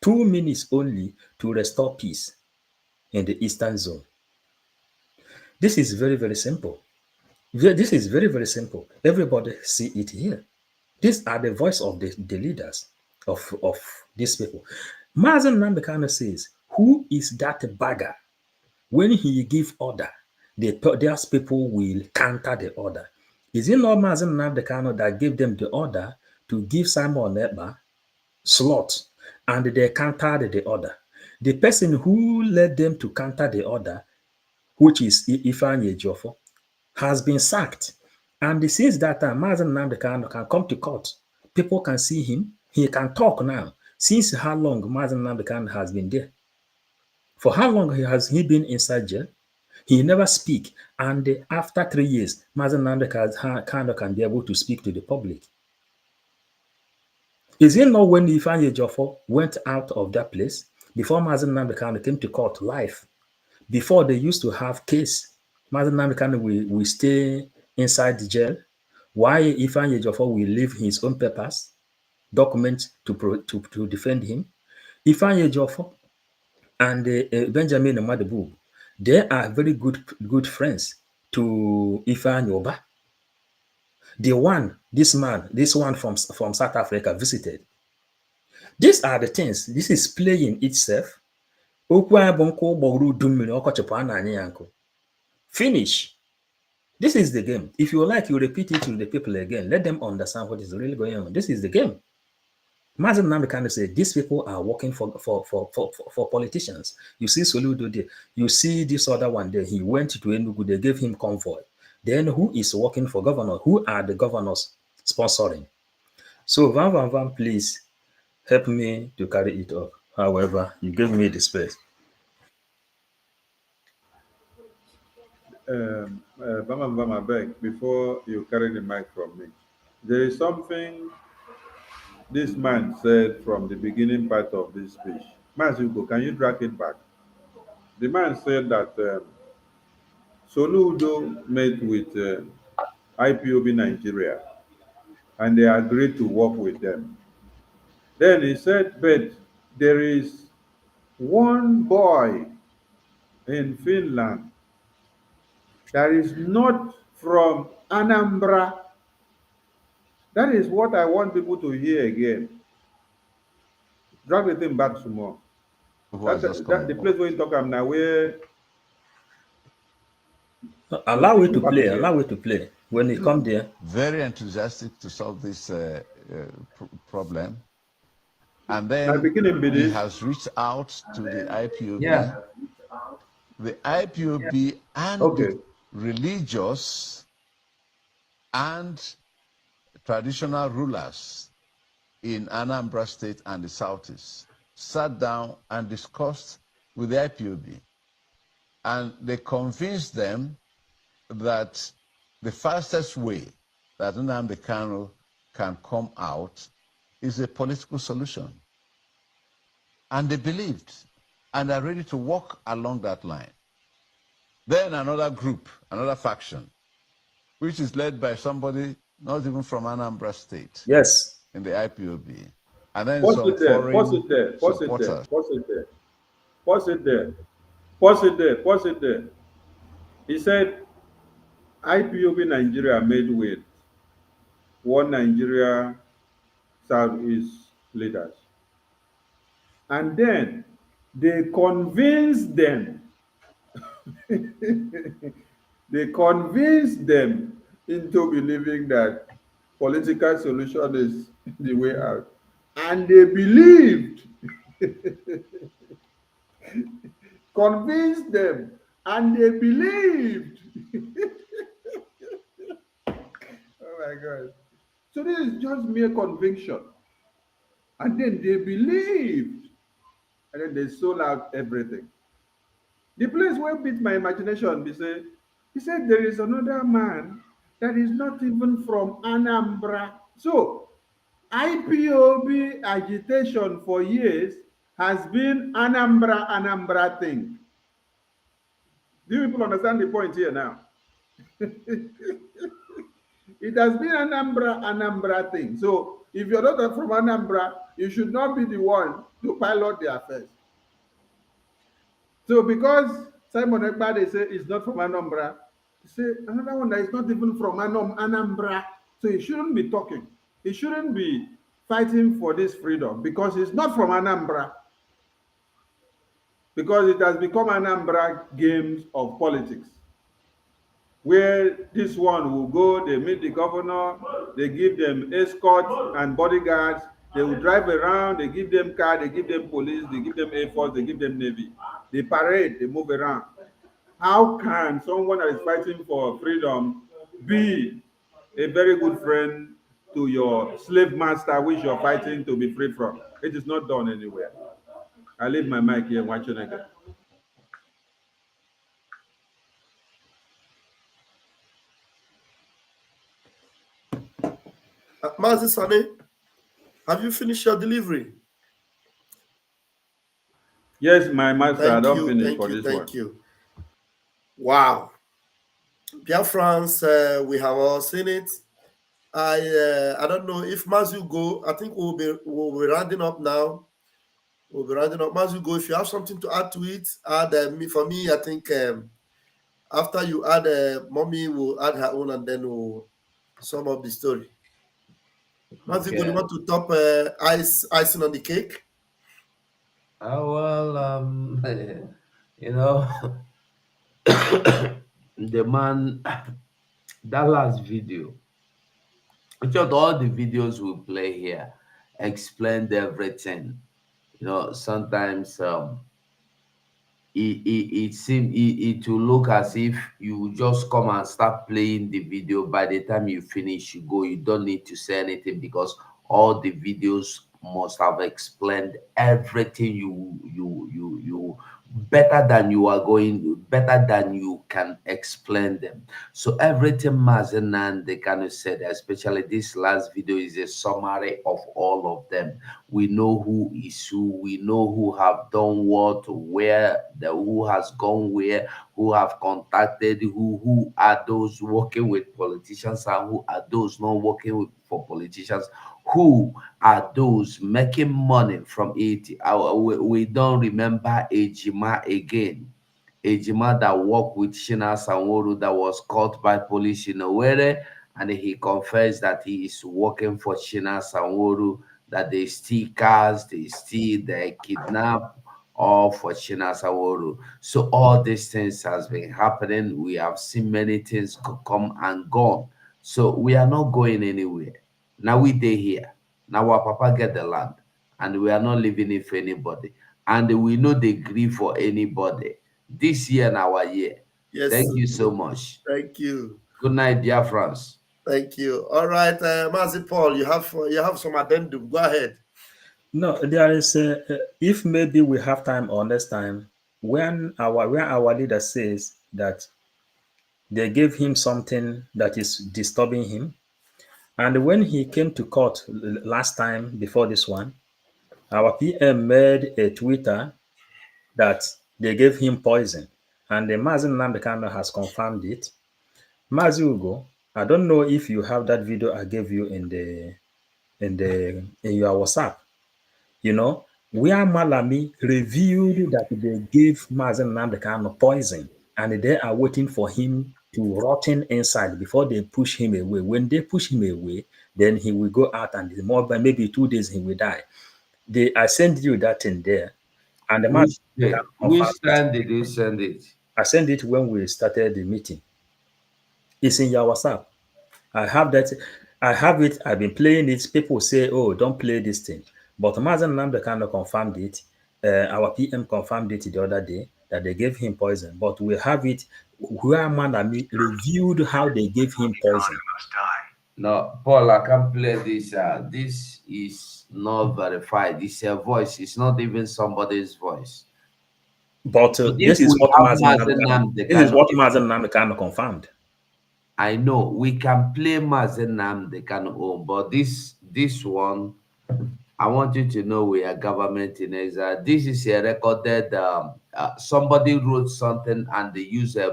to restore peace in the Eastern zone. This is very, very simple. This is very, very simple. Everybody see it here. These are the voice of the leaders of these people. Mazen Nnamdi Kanu says, who is that bagger? When he give order, those people will counter the order. Is it not Mazen Nnamdi Kanu that gave them the order to give Simon Ekpa slot, and they countered the order? The person who led them to counter the order, which is Ifeanyi Ejiofor, has been sacked. And since that time, Mazen Nnamdi Kanu can come to court. People can see him. He can talk now. Since how long Mazen Nnamdi Kanu has been there? For how long has he been inside jail? He never speak. And after 3 years, Mazen Nnamdi Kanu can be able to speak to the public. Is it not when Ifeanyi Ejiofor went out of that place, before Mazen Nnamdi Kanu came to court live, before they used to have case, Mazen Nnamdi Kanu will stay inside the jail, while Ifeanyi Ejiofor will leave his own papers, documents to defend him? Ifeanyi Ejiofor and Benjamin Madabu, they are very good friends to Ifeanyi Oba. This one from South Africa visited. These are the things. This is playing itself. Finish. This is the game. If you like, you repeat it to the people again. Let them understand what is really going on. This is the game. Mazen Nnamdi Kanu said these people are working for politicians. You see Soludo there. You see this other one there. He went to Enugu. They gave him convoy. Then who is working for governor? Who are the governors sponsoring? So Van, please help me to carry it up. However, you gave me the space. Van, I beg, before you carry the mic from me, there is something this man said from the beginning part of this speech. Mazuko, can you drag it back? The man said that Soludo met with IPOB Nigeria and they agreed to work with them. Then he said, but there is one boy in Finland that is not from Anambra. That is what I want people to hear again. Drag the thing back some more. The place where you talk about now, where allow it to play. Allow it to play. When he come there, very enthusiastic to solve this problem, and then he has reached out to the IPOB. Yeah. The IPOB and religious and traditional rulers in Anambra State and the Southeast sat down and discussed with the IPOB. And they convinced them that the fastest way that Nnamdi Kanu can come out is a political solution. And they believed and are ready to walk along that line. Then another group, another faction, which is led by somebody not even from Anambra State. Yes. In the IPOB. And then Pause some it there, foreign pause it there, pause it there, supporters. pause it there, pause it there, pause it there, pause it there. He said IPOB Nigeria made with one Nigeria Southeast leaders. And then they convinced them, they convinced them into believing that political solution is the way out. And they believed, convinced them, and they believed. Oh my God. So this is just mere conviction. And then they believed. And then they sold out everything. The place where beat my imagination, he said there is another man that is not even from Anambra. So IPOB agitation for years has been Anambra thing. Do you people understand the point here now? It has been Anambra thing. So if you're not from Anambra, you should not be the one to pilot the affairs. So because Simon Ekpa, say is not from Anambra, say another one that is not even from Anambra, so he shouldn't be talking. He shouldn't be fighting for this freedom because he's not from Anambra. Because it has become Anambra games of politics, where this one will go, they meet the governor, they give them escorts and bodyguards, they will drive around, they give them car, they give them police, they give them Air Force, they give them Navy. They parade, they move around. How can someone that is fighting for freedom be a very good friend to your slave master which you're fighting to be free from? It is not done anywhere. I leave my mic here, watching again. Mazi Sane, have you finished your delivery? Yes, my master, I don't finish for this one. Thank you. Wow. Biafrans, we have all seen it. I don't know if Mazu go, I think we'll be rounding up now. We'll be rounding up. Mazu go, if you have something to add to it, add for me, I think after you add, Mommy will add her own and then we'll sum up the story. Mazu go, you want to top icing on the cake? Well, you know, the man, that last video, which of all the videos we play here, explained everything. You know, sometimes it will look as if you just come and start playing the video. By the time you finish, you go. You don't need to say anything because all the videos must have explained everything you better than you can explain them. So everything Mazen and they kind of said, especially this last video, is a summary of all of them. We know who is who, we know who have done what, where, who has gone where, who have contacted who are those working with politicians and who are those not working for politicians, who are those making money from it. We don't remember Ejima again. Ejima that worked with Shina Sanworu that was caught by police in Owerri, and he confessed that he is working for Shina Sanworu, that they steal cars, they kidnap, all for Shina Sanworu. So all these things has been happening. We have seen many things come and gone. So we are not going anywhere. Now we dey here. Now our papa get the land, and we are not leaving it for anybody. And we know they grieve for anybody. This year and our year. Yes. Thank you so much. Thank you. Good night, dear friends. Thank you. All right, Mazi Paul, you have some addendum. Go ahead. No, there is if maybe we have time or next time when our leader says that they gave him something that is disturbing him, and when he came to court last time before this one, our PM made a Twitter that they gave him poison, and the Mazen Nambekano has confirmed it. Mazi Ugo, I don't know if you have that video I gave you in your WhatsApp. You know, where Malami revealed that they gave Mazen Nambekano poison, and they are waiting for him to rotten inside before they push him away. When they push him away, then he will go out, and more by maybe 2 days he will die. I sent you that in there, and the man Which time did you send it? I sent it when we started the meeting. It's in your WhatsApp. I have that. I have it. I've been playing it. People say, "Oh, don't play this thing," but Mazen Namdekano confirmed it. Our PM confirmed it the other day that they gave him poison. But we have it where Manami reviewed how they gave him poison. No, Paul, I can't play this. This is not verified. It's a voice. It's not even somebody's voice. But this is what Mazen Namdekano confirmed. I know we can play Mazen Namdekano, but this one, I want you to know we are government in exile. This is a recorded. Somebody wrote something and they use a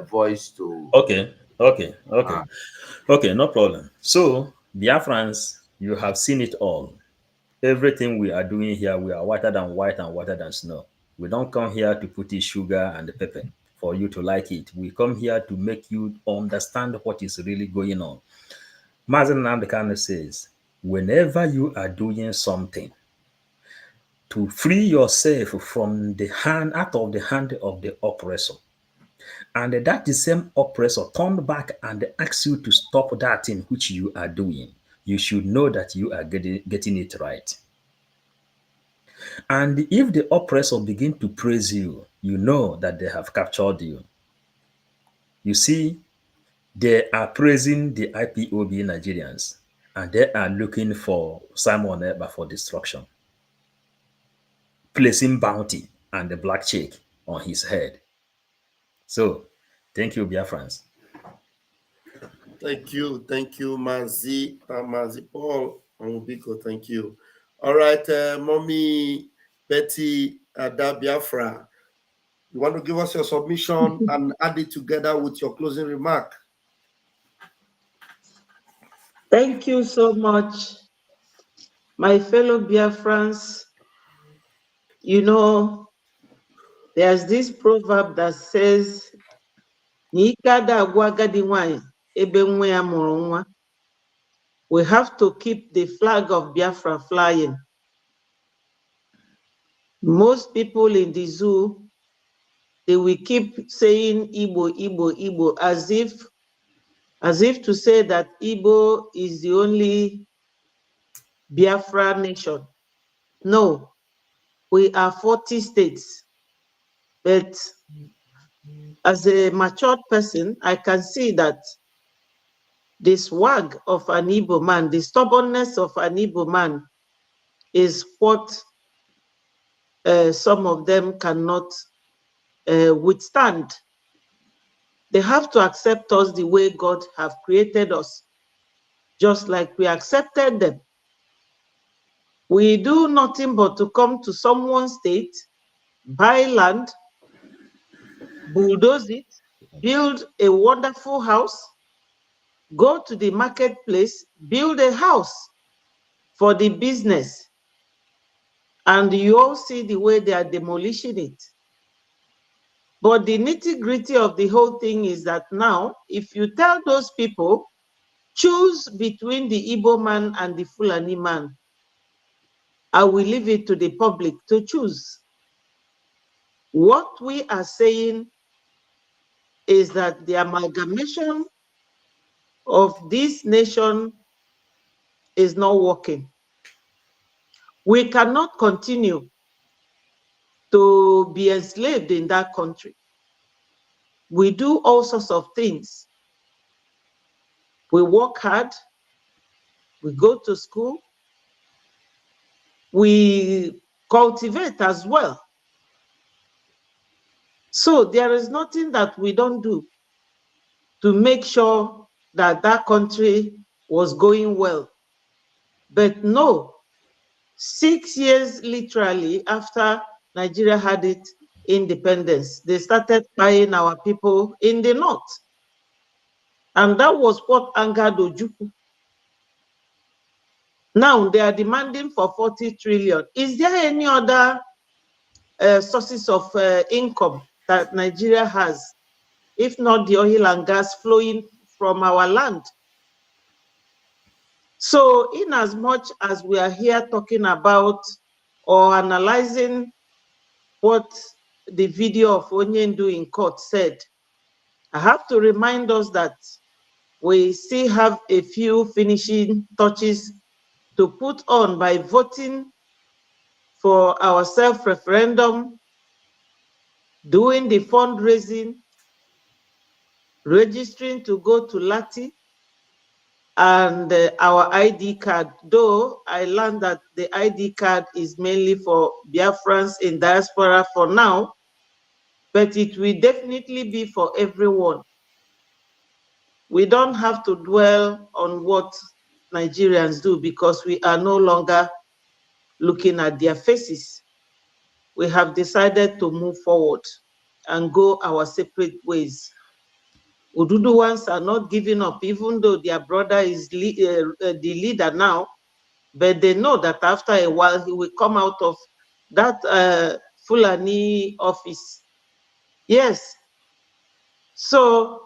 voice to. Okay, no problem. So, Biafrans, you have seen it all. Everything we are doing here, we are whiter than white and whiter than snow. We don't come here to put in sugar and pepper for you to like it. We come here to make you understand what is really going on. Mazen Namdekano says, whenever you are doing something to free yourself from the hand, out of the hand of the oppressor, and that the same oppressor turned back and asks you to stop that thing which you are doing, you should know that you are getting it right. And if the oppressor begin to praise you, you know that they have captured you. You see, they are praising the IPOB Nigerians, and they are looking for Simon Ekpa for destruction, placing bounty and the black check on his head. So, thank you, Biafrans. Thank you, Mazi Paul Onwubiko. Thank you. All right, Mommy Betty Ada Biafra, you want to give us your submission and add it together with your closing remark? Thank you so much, my fellow Biafrans. You know, there's this proverb that says, we have to keep the flag of Biafra flying. Most people in the zoo, they will keep saying Igbo, Igbo, Igbo, as if to say that Igbo is the only Biafra nation. No, we are 40 states. But as a matured person, I can see that the swag of an Igbo man, the stubbornness of an Igbo man is what some of them cannot withstand. They have to accept us the way God have created us, just like we accepted them. We do nothing but to come to someone's state, buy land, bulldoze it, build a wonderful house, go to the marketplace, build a house for the business, and you all see the way they are demolishing it. But the nitty-gritty of the whole thing is that now, if you tell those people, choose between the Igbo man and the Fulani man, I will leave it to the public to choose. What we are saying is that the amalgamation of this nation is not working. We cannot continue to be enslaved in that country. We do all sorts of things. We work hard, we go to school, we cultivate as well. So there is nothing that we don't do to make sure that that country was going well. But no, 6 years literally after Nigeria had its independence, they started buying our people in the north. And that was what angered Ojukwu. Now they are demanding for 40 trillion. Is there any other sources of income that Nigeria has, if not the oil and gas flowing from our land? So in as much as we are here talking about or analyzing what the video of Onyendu in court said, I have to remind us that we still have a few finishing touches to put on by voting for our self-referendum, doing the fundraising, registering to go to Lati, and our ID card, though I learned that the ID card is mainly for Biafrans in diaspora for now, but it will definitely be for everyone. We don't have to dwell on what Nigerians do because we are no longer looking at their faces. We have decided to move forward and go our separate ways. Ududuwans are not giving up, even though their brother is the leader now, but they know that after a while he will come out of that Fulani office. Yes. So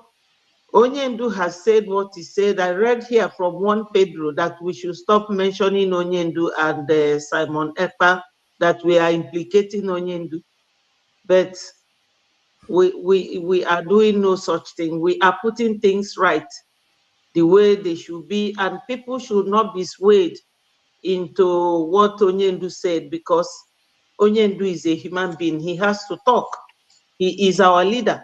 Onyendu has said what he said. I read here from one Pedro that we should stop mentioning Onyendu and Simon Ekpa, that we are implicating Onyendu. But we are doing no such thing. We are putting things right the way they should be, and people should not be swayed into what Onyendu said, because Onyendu is a human being. He has to talk. He is our leader.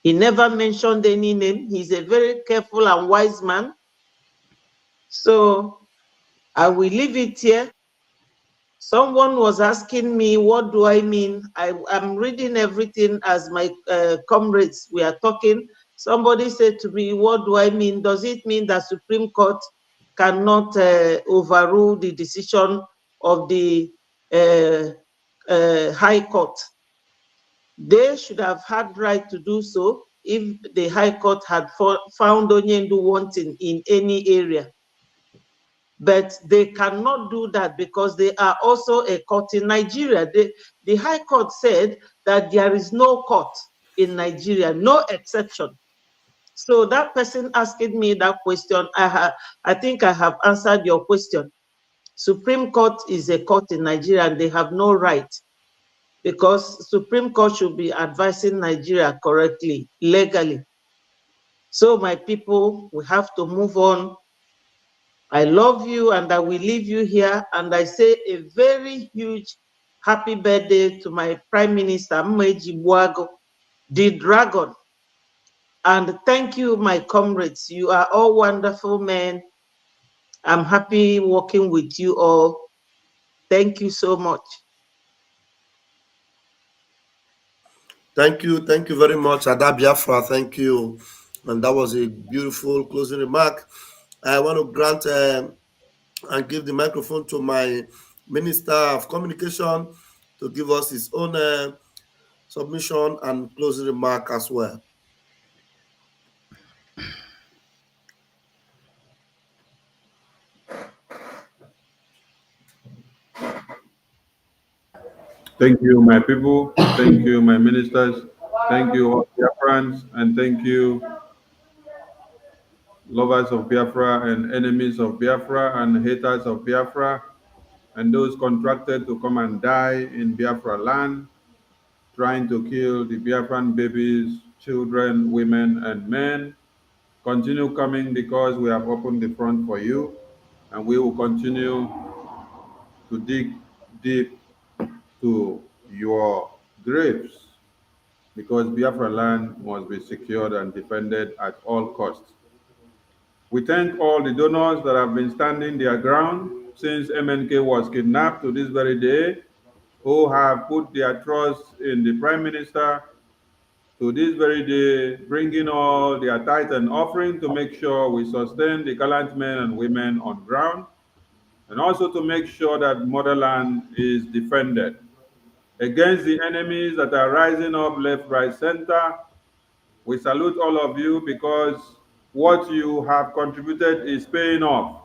He never mentioned any name. He's a very careful and wise man. So I will leave it here. Someone was asking me, what do I mean? I'm reading everything as my comrades, we are talking. Somebody said to me, what do I mean? Does it mean that Supreme Court cannot overrule the decision of the High Court? They should have had right to do so if the High Court had found Onyendu wanting in any area. But they cannot do that because they are also a court in Nigeria. The High Court said that there is no court in Nigeria, no exception. So that person asking me that question, I think I have answered your question. Supreme Court is a court in Nigeria and they have no right, because Supreme Court should be advising Nigeria correctly, legally. So my people, we have to move on. I love you and I will leave you here. And I say a very huge happy birthday to my Prime Minister, Mmeji Buago, the dragon. And thank you, my comrades. You are all wonderful men. I'm happy working with you all. Thank you so much. Thank you very much, Ada Biafra. Thank you. And that was a beautiful closing remark. I want to grant and give the microphone to my Minister of Communication to give us his own submission and closing remark as well. Thank you, my people. Thank you, my ministers. Thank you, all Biafrans, and thank you, lovers of Biafra and enemies of Biafra and haters of Biafra, and those contracted to come and die in Biafra land, trying to kill the Biafran babies, children, women, and men. Continue coming because we have opened the front for you, and we will continue to dig deep to your graves, because Biafra land must be secured and defended at all costs. We thank all the donors that have been standing their ground since MNK was kidnapped to this very day, who have put their trust in the Prime Minister to this very day, bringing all their tithe and offering to make sure we sustain the gallant men and women on ground, and also to make sure that motherland is defended against the enemies that are rising up left, right, center. We salute all of you because what you have contributed is paying off.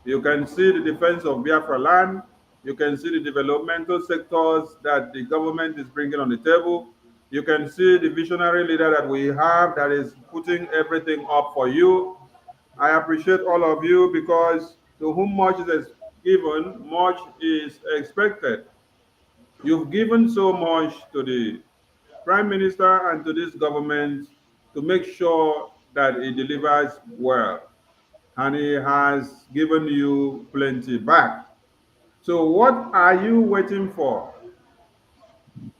You can see the defense of Biafra land. You can see the developmental sectors that the government is bringing on the table. You can see the visionary leader that we have that is putting everything up for you. I appreciate all of you because to whom much is given, much is expected. You've given so much to the Prime Minister and to this government to make sure that it delivers well. And he has given you plenty back. So what are you waiting for?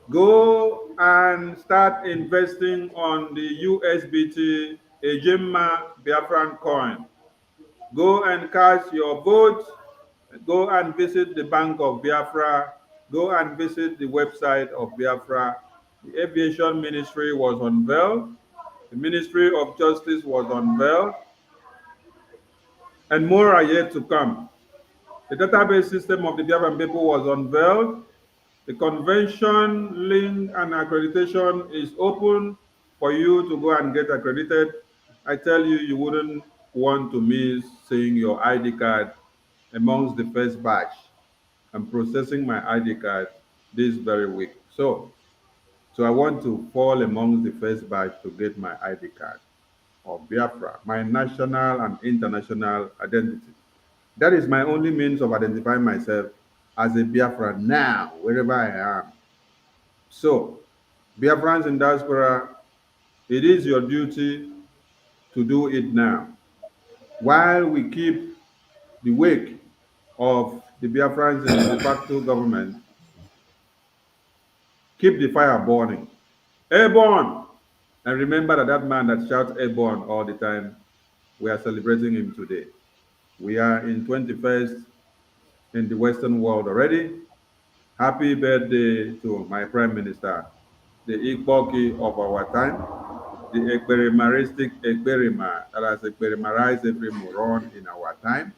Go and start investing on the USBT Ejimma Biafran coin. Go and cast your vote. Go and visit the Bank of Biafra. Go and visit the website of Biafra. The Aviation Ministry was unveiled. The Ministry of Justice was unveiled. And more are yet to come. The database system of the Biafran people was unveiled. The convention link and accreditation is open for you to go and get accredited. I tell you, you wouldn't want to miss seeing your ID card amongst the first batch. I'm processing my ID card this very week. So I want to fall amongst the first batch to get my ID card of Biafra, my national and international identity. That is my only means of identifying myself as a Biafra now, wherever I am. So, Biafrans in diaspora, it is your duty to do it now. While we keep the wake of the Biafrans in the de facto government, keep the fire burning. Airborne! And remember that man that shouts airborne all the time, we are celebrating him today. We are in 21st in the Western world already. Happy birthday to my Prime Minister, the Igboki of our time, the Ekperimaristic Ekperima that has Ekperimarized every moron in our time,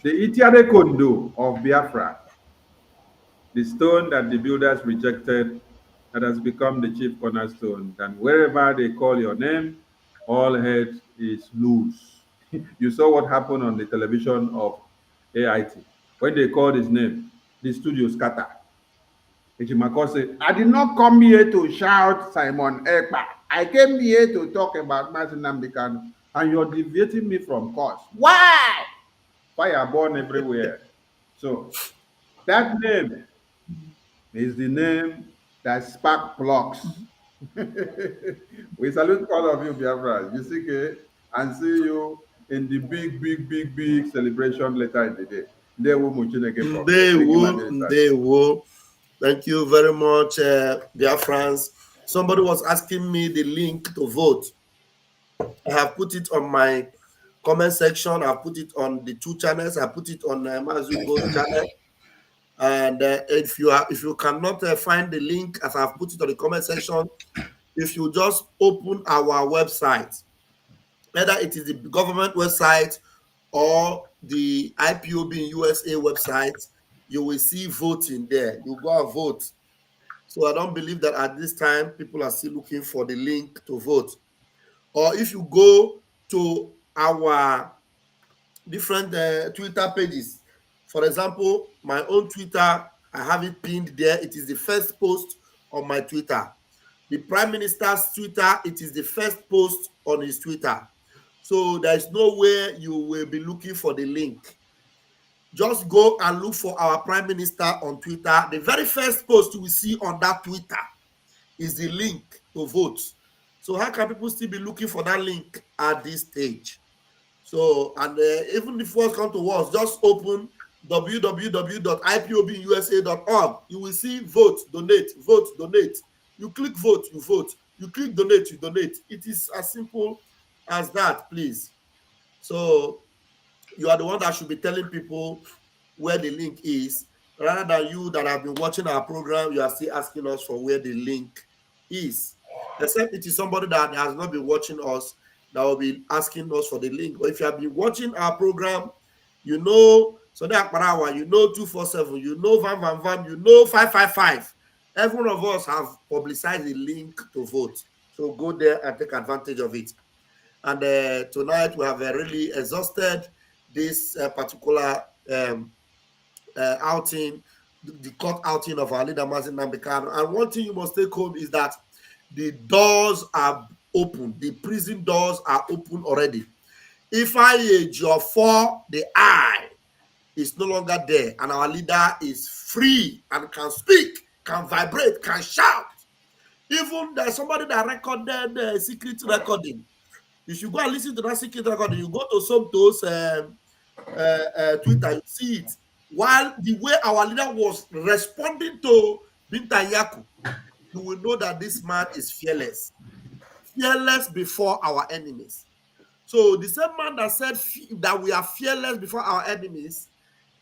the Itiade Kondo of Biafra, the stone that the builders rejected that has become the chief cornerstone, and wherever they call your name, all head is loose. You saw what happened on the television of AIT. When they called his name, the studio scattered. Ejimako said, I did not come here to shout Simon Ekpa. I came here to talk about Martin Nnamdi Kanu, and you're deviating me from course. Why? Fire born everywhere. So that name is the name that spark plugs. We salute all of you, Biafra, UCK, and see you in the big celebration later in the day. Thank you very much, Biafrans. Somebody was asking me the link to vote. I have put it on my comment section. I put it on the two channels. I put it on Mazugo's channel. And if you cannot find the link, as I've put it on the comment section, if you just open our website, whether it is the government website or the IPOB in USA website, you will see voting there. You go and vote. So I don't believe that at this time people are still looking for the link to vote. Or if you go to our different Twitter pages, for example, my own Twitter, I have it pinned there. It is the first post on my Twitter. The Prime Minister's Twitter, it is the first post on his Twitter. So there's no way you will be looking for the link. Just go and look for our Prime Minister on Twitter. The very first post you will see on that Twitter is the link to vote. So how can people still be looking for that link at this stage? So, and even if words come to words, just open www.ipobinUSA.org. You will see vote, donate, vote, donate. You click vote, you vote. You click donate, you donate. It is as simple as that, please. So you are the one that should be telling people where the link is, rather than you that have been watching our program, you are still asking us for where the link is. Except it is somebody that has not been watching us that will be asking us for the link. But if you have been watching our program, you know Sunday Akparawa, you know 247, you know Van, you know 555. Every one of us have publicized the link to vote. So go there and take advantage of it. And tonight we have really exhausted this particular outing, the court outing of our leader, Mazin Nnamdi Kanu. And one thing you must take home is that the doors are open. The prison doors are open already. If I age your for the eye is no longer there, and our leader is free and can speak, can vibrate, can shout. Even there's somebody that recorded the secret recording. You should go and listen to that secret recording. You go to some those Twitter, you see it. While the way our leader was responding to Binta Yaku, you will know that this man is fearless. Fearless before our enemies. So the same man that said that we are fearless before our enemies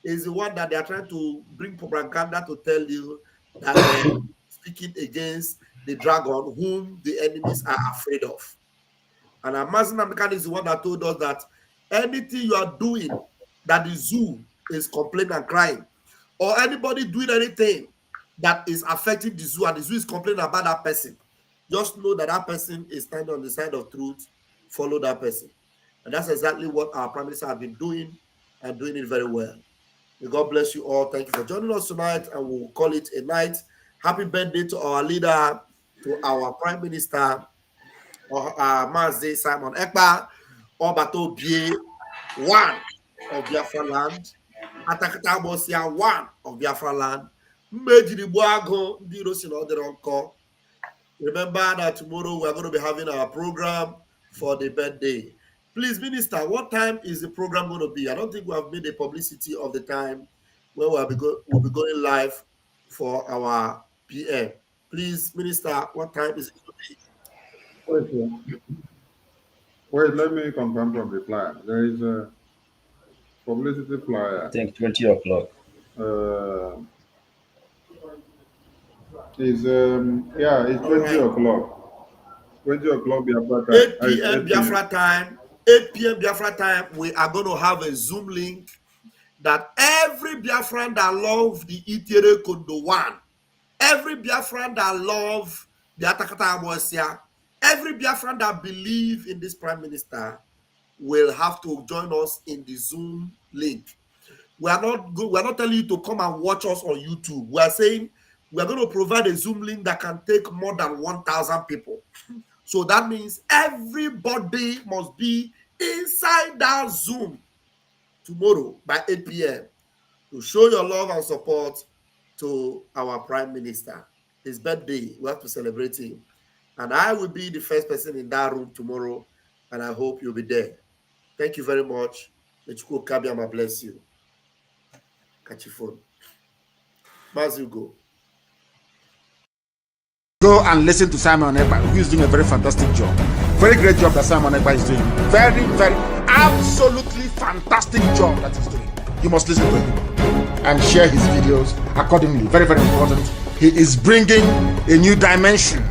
is the one that they are trying to bring propaganda to tell you that they're speaking against the dragon whom the enemies are afraid of. And Mazin Nnamdi Kanu is the one that told us that anything you are doing that the zoo is complaining and crying, or anybody doing anything that is affecting the zoo and the zoo is complaining about that person, just know that that person is standing on the side of truth. Follow that person. And that's exactly what our Prime Minister has been doing, and doing it very well. May God bless you all. Thank you for joining us tonight, and we'll call it a night. Happy birthday to our leader, to our Prime Minister, Mazi Simon Ekpa, Obato Bie, one of Biafra land, Atakata Bosia, one of Biafra land, Mejiribuago, Dirosino Deronko. Remember that tomorrow we're going to be having our program for the birthday. Please, Minister, what time is the program going to be? I don't think we have made a publicity of the time where we'll be going live for our PM. Please, Minister, what time is it going to be? Wait, let me confirm from the flyer. There is a publicity flyer. I think 20 o'clock. It's 20 o'clock. 20 o'clock Biafra time. 8 p.m. Biafra time. 8 p.m. Biafra time. We are going to have a Zoom link that every Biafran that love the Itere Kondo 1, every Biafran that love the Atakata Amosia, every Biafran that believe in this Prime Minister will have to join us in the Zoom link. We are not telling you to come and watch us on YouTube. We are saying we are going to provide a Zoom link that can take more than 1,000 people. So that means everybody must be inside that Zoom tomorrow by 8 p.m. to show your love and support to our Prime Minister. His birthday, we have to celebrate him. And I will be the first person in that room tomorrow, and I hope you'll be there. Thank you very much. Lechuko Kabiama bless you. Catch your phone. Mazu go. Go and listen to Simon Ekpa, who is doing a very fantastic job. Very great job that Simon Ekpa is doing. Very, very, absolutely fantastic job that he's doing. You must listen to him and share his videos accordingly. Very, very important. He is bringing a new dimension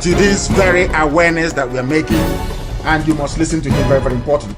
to this very awareness that we are making, and you must listen to him. Very, very important.